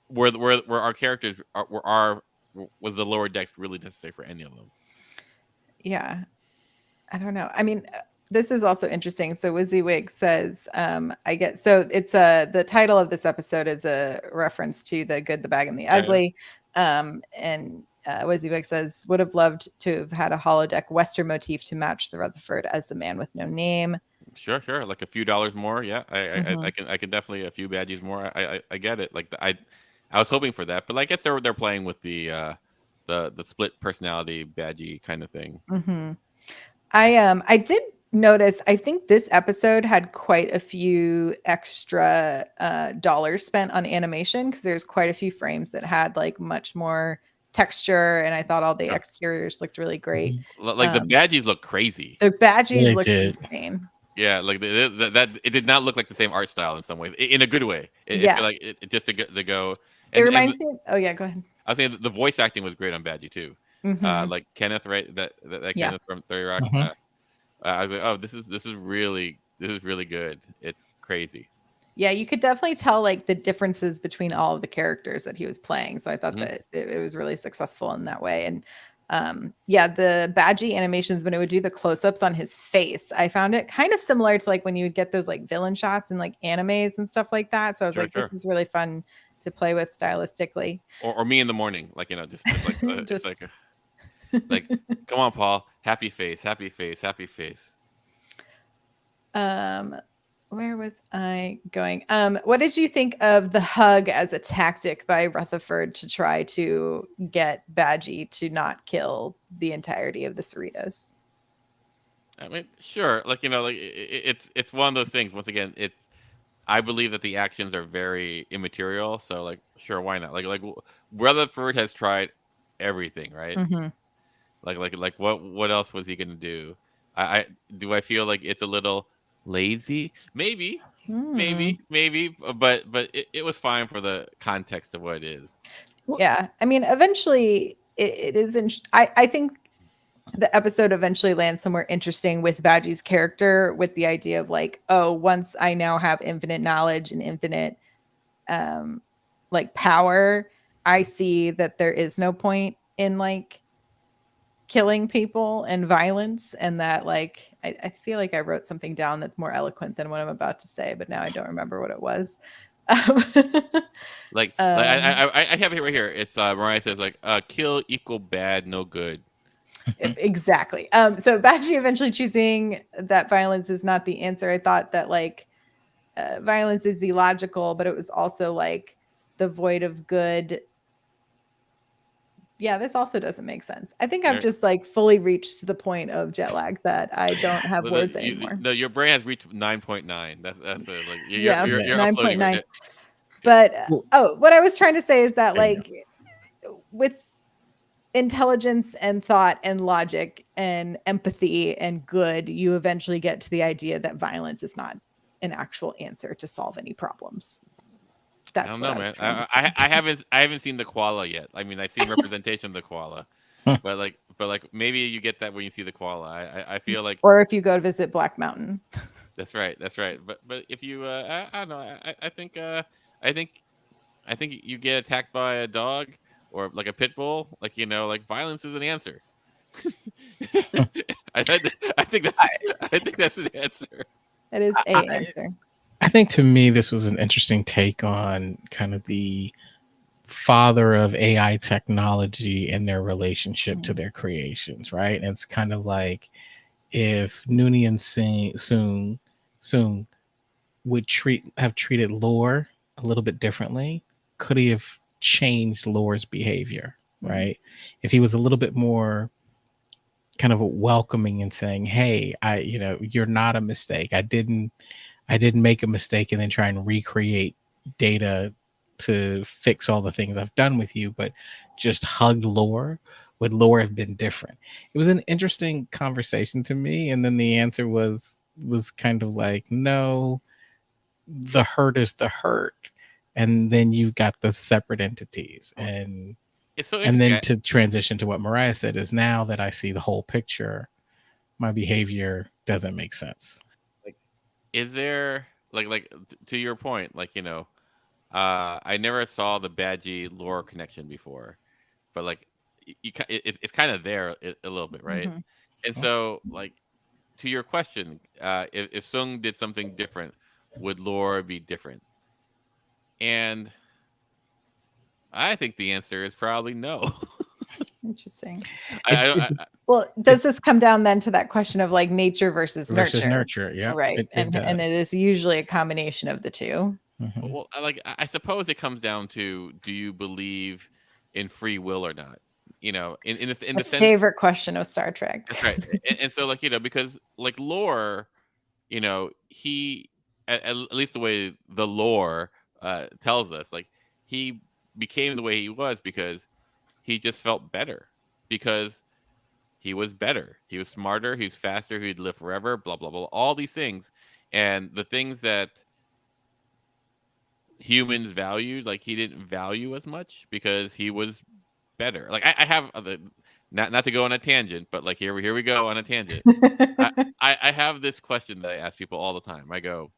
where our characters was the lower decks really necessary for any of them?
Yeah. I don't know. I mean, this is also interesting. So WYSIWYG says, I get, so it's the title of this episode is a reference to The Good, the Bad, and the Ugly. And WYSIWYG says, would have loved to have had a holodeck Western motif to match the Rutherford as the man with no name.
Sure. Like a few dollars more. Yeah, I can definitely a few badges more. I get it. Like I was hoping for that, but I guess they're playing with the split personality badgie kind of thing.
Mm-hmm. I did notice, I think this episode had quite a few extra dollars spent on animation because there's quite a few frames that had like much more texture, and I thought all the exteriors looked really great.
Like the badgies look crazy.
The badgies
They
look
did.
insane.
Yeah, like that it did not look like the same art style in some ways, in a good way.
Yeah.
It like it just to go.
It reminds me. Oh yeah, go ahead.
I was saying the voice acting was great on Badgie too.
Mhm.
Like Kenneth, right? That
Yeah.
Kenneth from 30 Rock.
Mhm.
I was like, oh, this is really good. It's crazy.
Yeah, you could definitely tell like the differences between all of the characters that he was playing. So I thought that it was really successful in that way. And yeah, the Badgie animations when it would do the close-ups on his face, I found it kind of similar to like when you would get those like villain shots in like animes and stuff like that. So I was like, this is really fun to play with stylistically.
Or me in the morning, like just like
just
it's like come on, Paul, happy face.
Where was I going? What did you think of the hug as a tactic by Rutherford to try to get Badgie to not kill the entirety of the Cerritos?
I mean, sure, like like it's one of those things. Once again, I believe that the actions are very immaterial. So like, sure, why not? Like Rutherford has tried everything, right?
Mm-hmm.
Like what else was he gonna do? I do I feel like it's a little lazy? Maybe, but it was fine for the context of what it is.
Yeah, I mean, eventually it isn't. I think the episode eventually lands somewhere interesting with Badgie's character, with the idea of like, oh, once I now have infinite knowledge and infinite like power, I see that there is no point in like killing people and violence, and that like I feel like I wrote something down that's more eloquent than what I'm about to say, but now I don't remember what it was.
Like I have it right here. It's Myrriah says like kill equal bad, no good.
Exactly. So Badgie eventually choosing that violence is not the answer. I thought that like violence is illogical, but it was also like the void of good. Yeah, this also doesn't make sense. I think I've just like fully reached to the point of jet lag that I don't have words anymore.
No, your brain has reached 9.9. That's like
yeah,
you're
9.9.
uploading.
But what I was trying to say is that like with intelligence and thought and logic and empathy and good, you eventually get to the idea that violence is not an actual answer to solve any problems. That's
I don't
what
know,
I was
man.
trying to say.
I haven't seen the koala yet. I mean, I've seen representation of the koala, but like maybe you get that when you see the koala. I feel like,
or if you go to visit Black Mountain.
that's right, that's right. But if you I don't know. I think I think you get attacked by a dog or like a pit bull, like like violence is an answer. I think that's an answer.
It is a answer.
I think to me, this was an interesting take on kind of the father of AI technology and their relationship to their creations, right? And it's kind of like if Noonien Soon would have treated Lore a little bit differently, could he have changed Lore's behavior, right? If he was a little bit more kind of welcoming and saying, "Hey, you're not a mistake. I didn't make a mistake and then try and recreate data to fix all the things I've done with you, but just hugged Lore. Would Lore have been different?" It was an interesting conversation to me. And then the answer was kind of like, no, the hurt is the hurt. And then you got the separate entities. And
It's so
and
interesting.
then to transition to what Myrriah said is, now that I see the whole picture, my behavior doesn't make sense.
Like, is there to your point, I never saw the Badgie Lore connection before, but like it's kind of there a little bit, right? And so to your question, if Sung did something different, would Lore be different? And I think the answer is probably no.
Interesting.
Well,
does this come down then to that question of like nature versus nurture?
Nurture, yeah,
right. And it is usually a combination of the two.
Well, I suppose it comes down to, do you believe in free will or not? In the sense,
favorite question of Star Trek.
That's right. And so because like Lore, he at least the way the lore tells us, like he became the way he was because he just felt better, because he was better, he was smarter, he was faster, he'd live forever, blah blah blah, all these things. And the things that humans valued, like he didn't value as much because he was better. Like I have not to go on a tangent, but like here we go on a tangent. I have this question that I ask people all the time. I go,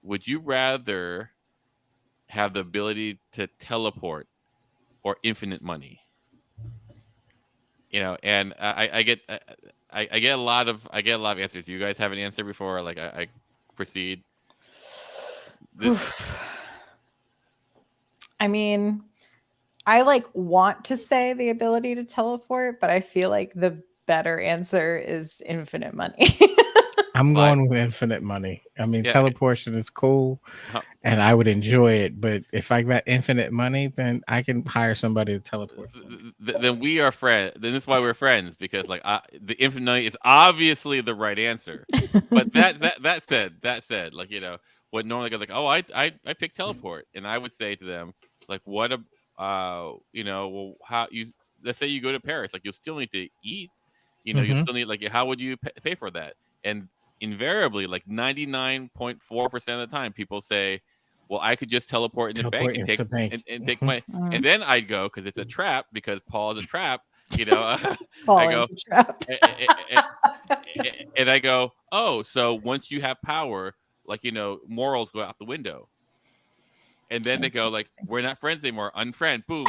would you rather have the ability to teleport or infinite money? And I get a lot of answers. Do you guys have an answer before I proceed?
I mean, I want to say the ability to teleport, but I feel like the better answer is infinite money.
I'm going with infinite money. I mean, teleportation is cool and I would enjoy it, but if I got infinite money, then I can hire somebody to teleport.
Then we are friends. Then that's why we're friends, because the infinite money is obviously the right answer. But that said, what normally goes like, oh, I pick teleport, and I would say to them, like, what well, how you, let's say you go to Paris, like you'll still need to eat, you'll still need, like, how would you pay for that? And invariably, like 99.4% of the time, people say, well, I could just teleport in the bank and take my, and then I'd go, because it's a trap, because Paul is a trap,
Paul is a trap.
and I go, oh, so once you have power, like, morals go out the window. And then they go like, we're not friends anymore, unfriend, boom.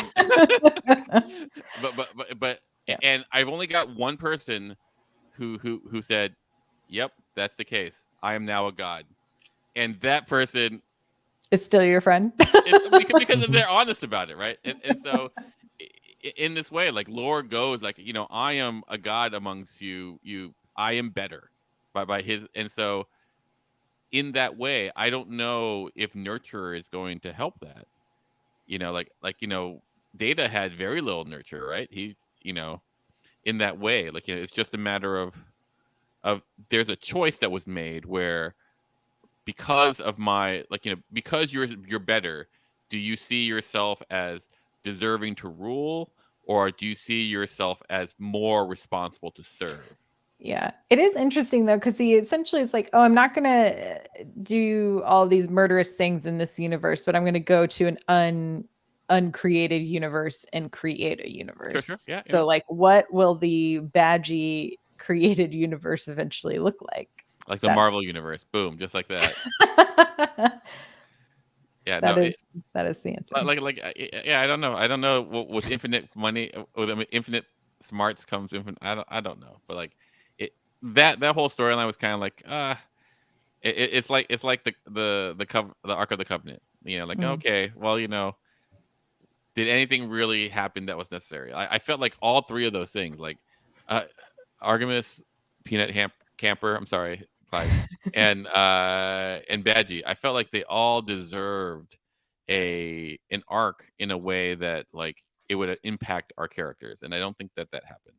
but yeah. And I've only got one person who said, yep, that's the case. I am now a god. And that person
is still your friend.
because they're honest about it, right? And so in this way, like Lore goes like, I am a god amongst you. I am better by his. And so in that way, I don't know if nurture is going to help that. Data had very little nurture, right? He's in that way, it's just a matter of there's a choice that was made where because of my because you're better, do you see yourself as deserving to rule, or do you see yourself as more responsible to serve?
Yeah. It is interesting though, because he essentially is like, oh, I'm not gonna do all these murderous things in this universe, but I'm gonna go to an uncreated universe and create a
Sure,
universe.
yeah,
So like what will the Badgie created universe eventually look like?
like the
That
Marvel universe, boom, just like that. Yeah, no,
that is the answer.
yeah, I don't know with infinite money, with infinite smarts comes infinite. I don't know, but it that whole storyline was kind of like it's like the Ark of the Covenant.
Mm.
Okay, well, did anything really happen that was necessary? I felt like all three of those things, like uh, Artemis, Camper. I'm sorry, Clyde, and Badgie. I felt like they all deserved an arc in a way that it would impact our characters, and I don't think that happened.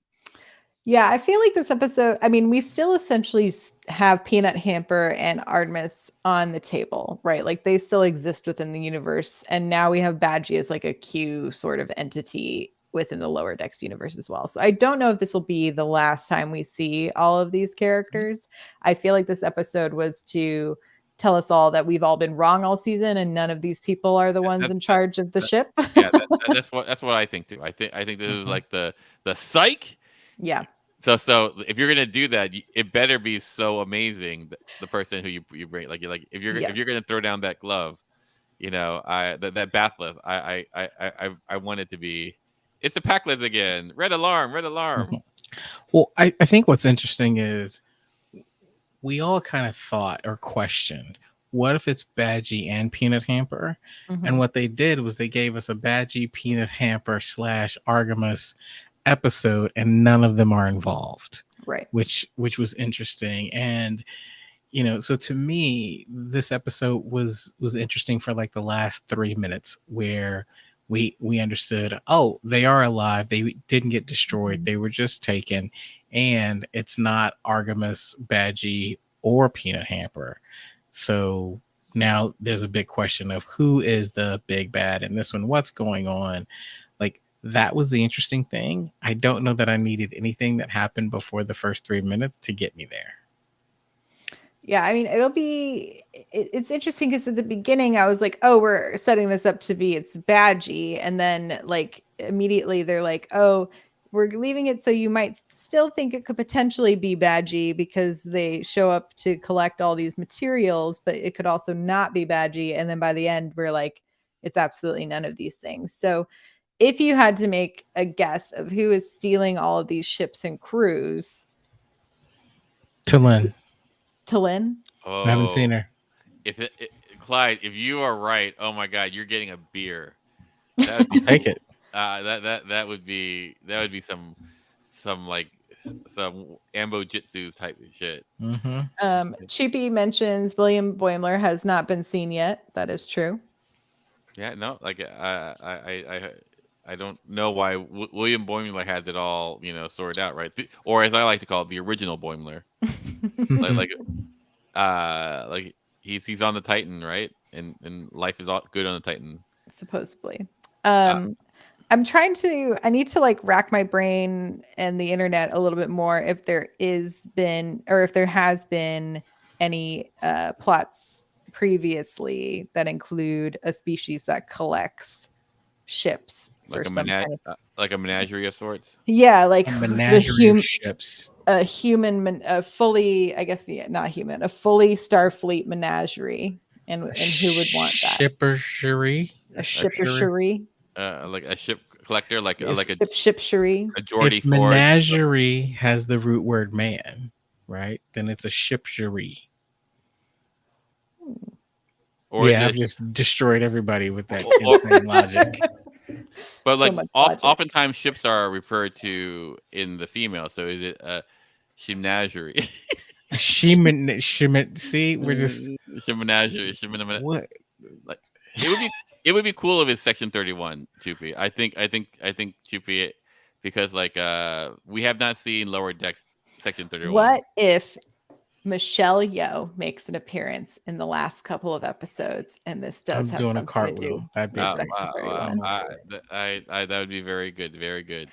Yeah, I feel like this episode, I mean, we still essentially have Peanut Hamper and Artemis on the table, right? Like they still exist within the universe. And now we have Badgie as like a Q sort of entity within the Lower Decks universe as well. So I don't know if this will be the last time we see all of these characters. I feel like this episode was to tell us all that we've all been wrong all season and none of these people are the ones
That,
in
that,
charge of the
that,
ship.
yeah, that's what I think too. I think this is
Mhm.
like the psych.
Yeah.
So if you're gonna do that, it better be so amazing. The person who you bring, if
Yes.
you're gonna throw down that glove, that bath lift, I want it to be. It's the pack lift again. Red alarm, red alarm.
Mhm. Well, I think what's interesting is we all kind of thought or questioned, what if it's Badgie and Peanut Hamper? And
Mhm.
what they did was they gave us a Badgie, Peanut Hamper / Artemis episode, and none of them are involved,
Right.
which was interesting. And so to me, this episode was interesting for like the last 3 minutes where we understood, oh, they are alive, they didn't get destroyed,
Mhm.
they were just taken, and it's not Artemis, Badgie, or Peanut Hamper. So now there's a big question of who is the big bad in this one, what's going on. Like, that was the interesting thing. I don't know that I needed anything that happened before the first 3 minutes to get me there.
Yeah, I mean, it's interesting because at the beginning I was like, oh, we're setting this up to be it's Badgie. And then like immediately they're like, oh, we're leaving it so you might still think it could potentially be Badgie because they show up to collect all these materials, but it could also not be Badgie. And then by the end, we're like, it's absolutely none of these things. So if you had to make a guess of who is stealing all of these ships and crews,
Talin,
Talin?
I haven't
Oh,
seen her.
Clyde, if you are right, oh my God, you're getting a beer. That would
I'll
be
take it.
that would be some some ambo jitsu type of shit.
Mm-hmm.
Chippy mentions William Boimler has not been seen yet. That is true.
Yeah, no, I don't know why William Boimler had it all sorted out, right? Or as I like to call it, the original Boimler. Like like like he's on the Titan, right? And life is all good on the Titan.
Supposedly.
Uh,
I need to like rack my brain and the internet a little bit more if there is been or if there has been any plots previously that include a species that collects ships for some kind of
like a menagerie of sorts.
yeah, like
A
the
menagerie of ships.
a human, a fully, I guess, yeah, not human, a fully Starfleet menagerie, and who would want that?
Shipperchery.
A
A
shippercherie,
like a ship collector,
if
like
shipsherie.
a Geordie
If
Ford.
menagerie has the root word man, right, then it's a shipchery.
Or is
Yeah,
it
I've just destroyed everybody with that
or,
insane logic.
but
So much logic.
oftentimes ships are referred to in the female, so is it a menagerie?
See, we're just what?
Like it would be cool if it's Section 31, Chupi. I think Chupi, because like we have not seen Lower Decks Section 31.
What if Michelle Yeoh makes an appearance in the last couple of episodes, and this does
I'm
have
doing a
something to do
cartwheel. That'd be
with
Wow,
great.
Section
wow,
31?
that would be very good, very good.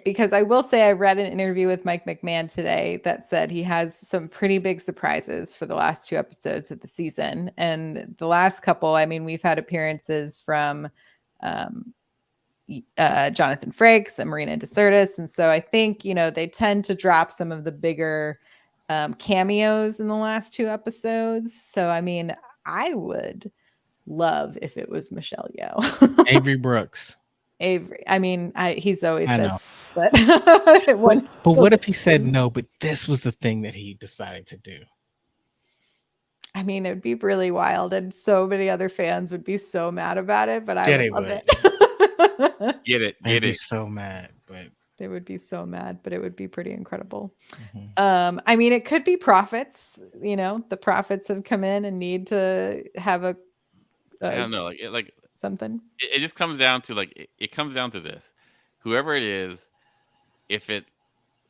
Because I will say I read an interview with Mike McMahon today that said he has some pretty big surprises for the last 2 episodes of the season. And the last couple, I mean, we've had appearances from um, Jonathan Frakes and Marina DeSertis. And so I think, they tend to drop some of the bigger cameos in the last 2 episodes. So, I mean, I would love if it was Michelle Yeoh.
Avery Brooks.
Avery. I mean, he's always
I
said,
know.
but
But what if he said no, but this was the thing that he decided to do?
I mean, it would be really wild, and so many other fans would be so mad about it, but I would love it.
Get it.
They'd be so mad, but
They would be so mad, but it would be pretty incredible.
mhm.
I mean, it could be profits. The profits have come in and need to have a
I don't know,
something.
it just comes down to it comes down to this. Whoever it is, if it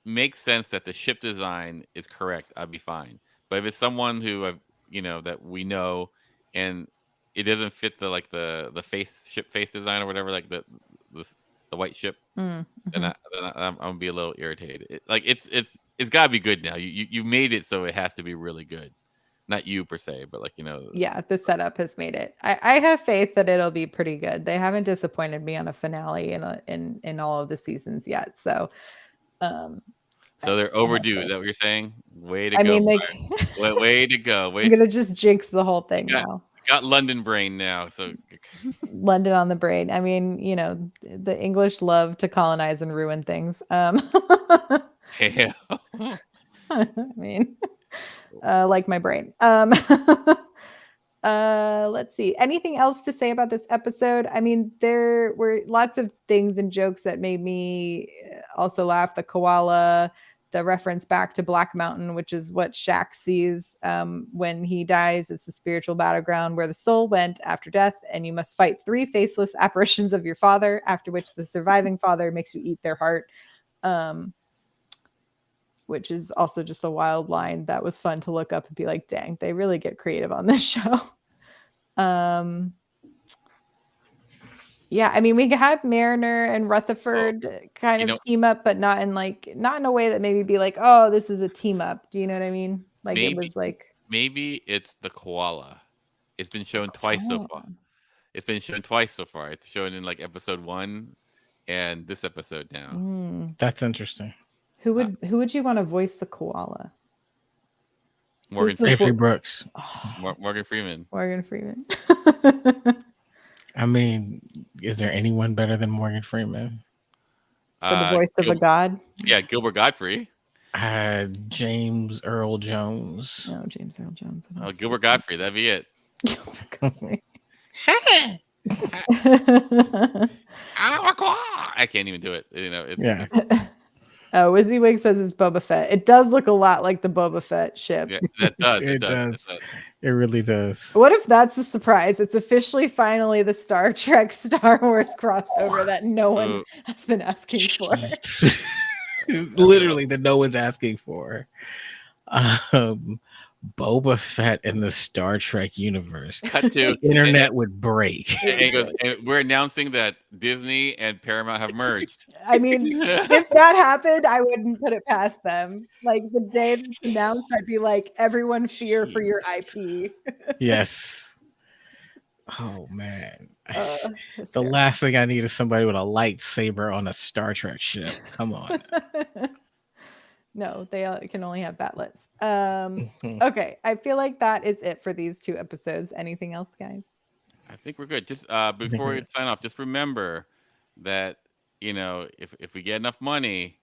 makes sense that the ship design is correct, I'd be fine. But if it's someone who that we know, and it doesn't fit the ship face design or whatever, like the white ship,
Mm-hmm.
then I'm gonna be a little irritated. It's gotta be good now. You made it so it has to be really good. Not you per se, but
Yeah, the setup has made it. I have faith that it'll be pretty good. They haven't disappointed me on a finale in all of the seasons yet. So,
so they're overdue. Is that what you're saying? Way to
I
go!
mean,
Way to go!
I'm gonna just jinx the whole thing now.
Got London brain now. So
London on the brain. I mean, the English love to colonize and ruin things.
yeah.
I mean, like my brain. Let's see. Anything else to say about this episode? I mean, there were lots of things and jokes that made me also laugh. The koala, the reference back to Black Mountain, which is what Shaq sees when he dies. It's the spiritual battleground where the soul went after death, and you must fight 3 faceless apparitions of your father, after which the surviving father makes you eat their heart. Which is also just a wild line that was fun to look up and be like, dang, they really get creative on this show. Yeah, I mean, we had Mariner and Rutherford kind of team up, but not in a way that maybe be like, oh, this is a team up. Do you know what I mean? Like
maybe,
it was like
maybe it's the koala. It's been shown twice so far. It's shown in episode 1 and this episode now.
That's interesting.
Who would you want to voice the koala?
Morgan
Avery Brooks.
Morgan Freeman.
Morgan Freeman.
I mean, is there anyone better than Morgan Freeman?
For the voice of a god?
Yeah, Gilbert Godfrey.
James Earl Jones.
No, James Earl Jones.
Oh, Gilbert Godfrey. That'd be it.
Gilbert Godfrey.
I can't even do it.
Yeah.
WYSIWYG says it's Boba Fett. It does look a lot like the Boba Fett ship.
Yeah, that does.
It does. It really does.
What if that's the surprise? It's officially finally the Star Trek Star Wars crossover that no one has been asking for.
Literally that no one's asking for. Boba Fett in the Star Trek universe.
Cut to
the internet would break.
And he goes, and we're announcing that Disney and Paramount have merged.
I mean, if that happened, I wouldn't put it past them. Like the day that's announced, I'd be like, everyone fear for your IP.
Yes. Oh man. The last thing I need is somebody with a lightsaber on a Star Trek ship. Come on.
No, they can only have batlets. Okay, I feel like that is it for these 2 episodes. Anything else, guys?
I think we're good. Just before we sign off, just remember that if we get enough money,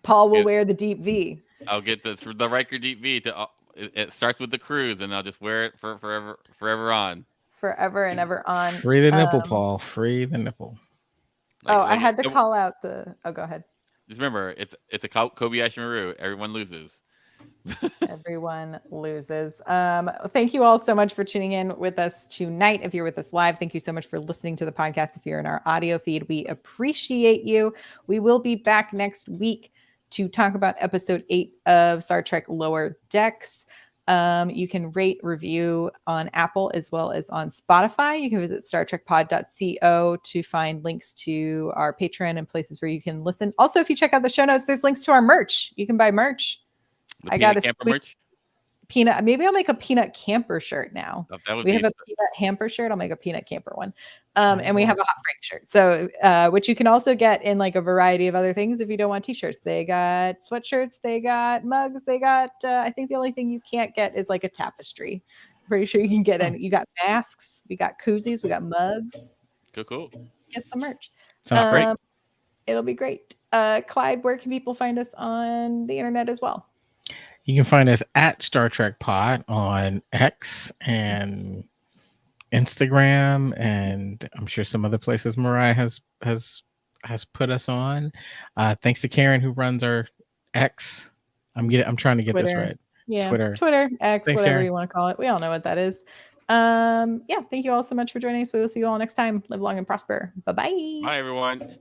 Paul will wear the deep V.
I'll get the Riker deep V. It starts with the cruise, and I'll just wear it forever on.
Forever and ever on.
Free the nipple, Paul. Free the nipple.
I had to call out the. Oh, go ahead.
Just remember, it's a Kobayashi Maru. Everyone loses.
Everyone loses. Thank you all so much for tuning in with us tonight. If you're with us live, thank you so much for listening to the podcast. If you're in our audio feed, we appreciate you. We will be back next week to talk about episode 8 of Star Trek Lower Decks. You can rate, review on Apple as well as on Spotify. You can visit StarTrekPod.co to find links to our Patreon and places where you can listen. Also, if you check out the show notes, there's links to our merch. You can buy merch.
The
I got
peanut
a
camper
squeak
merch.
peanut. Maybe I'll make a peanut camper shirt now.
Oh, that would
We
be
have a peanut hamper shirt. I'll make a peanut camper one. And we have a hot Frank shirt. So, which you can also get in like a variety of other things if you don't want t-shirts. They got sweatshirts, they got mugs, they got, I think the only thing you can't get is like a tapestry. Pretty sure you can get any. You got masks, we got koozies, we got mugs.
cool.
Get some merch.
Sounds great.
It'll be great. Clyde, where can people find us on the internet as well?
You can find us at Star Trek Pod on X and Instagram, and I'm sure some other places Myrriah has put us on. Thanks to Karen who runs our X. I'm trying to get this
Twitter.
right.
Yeah,
Twitter,
X,
Thanks,
whatever
Karen.
you want to call it. We all know what that is. Yeah, thank you all so much for joining us. We will see you all next time. Live long and prosper. Bye-bye.
Bye, everyone.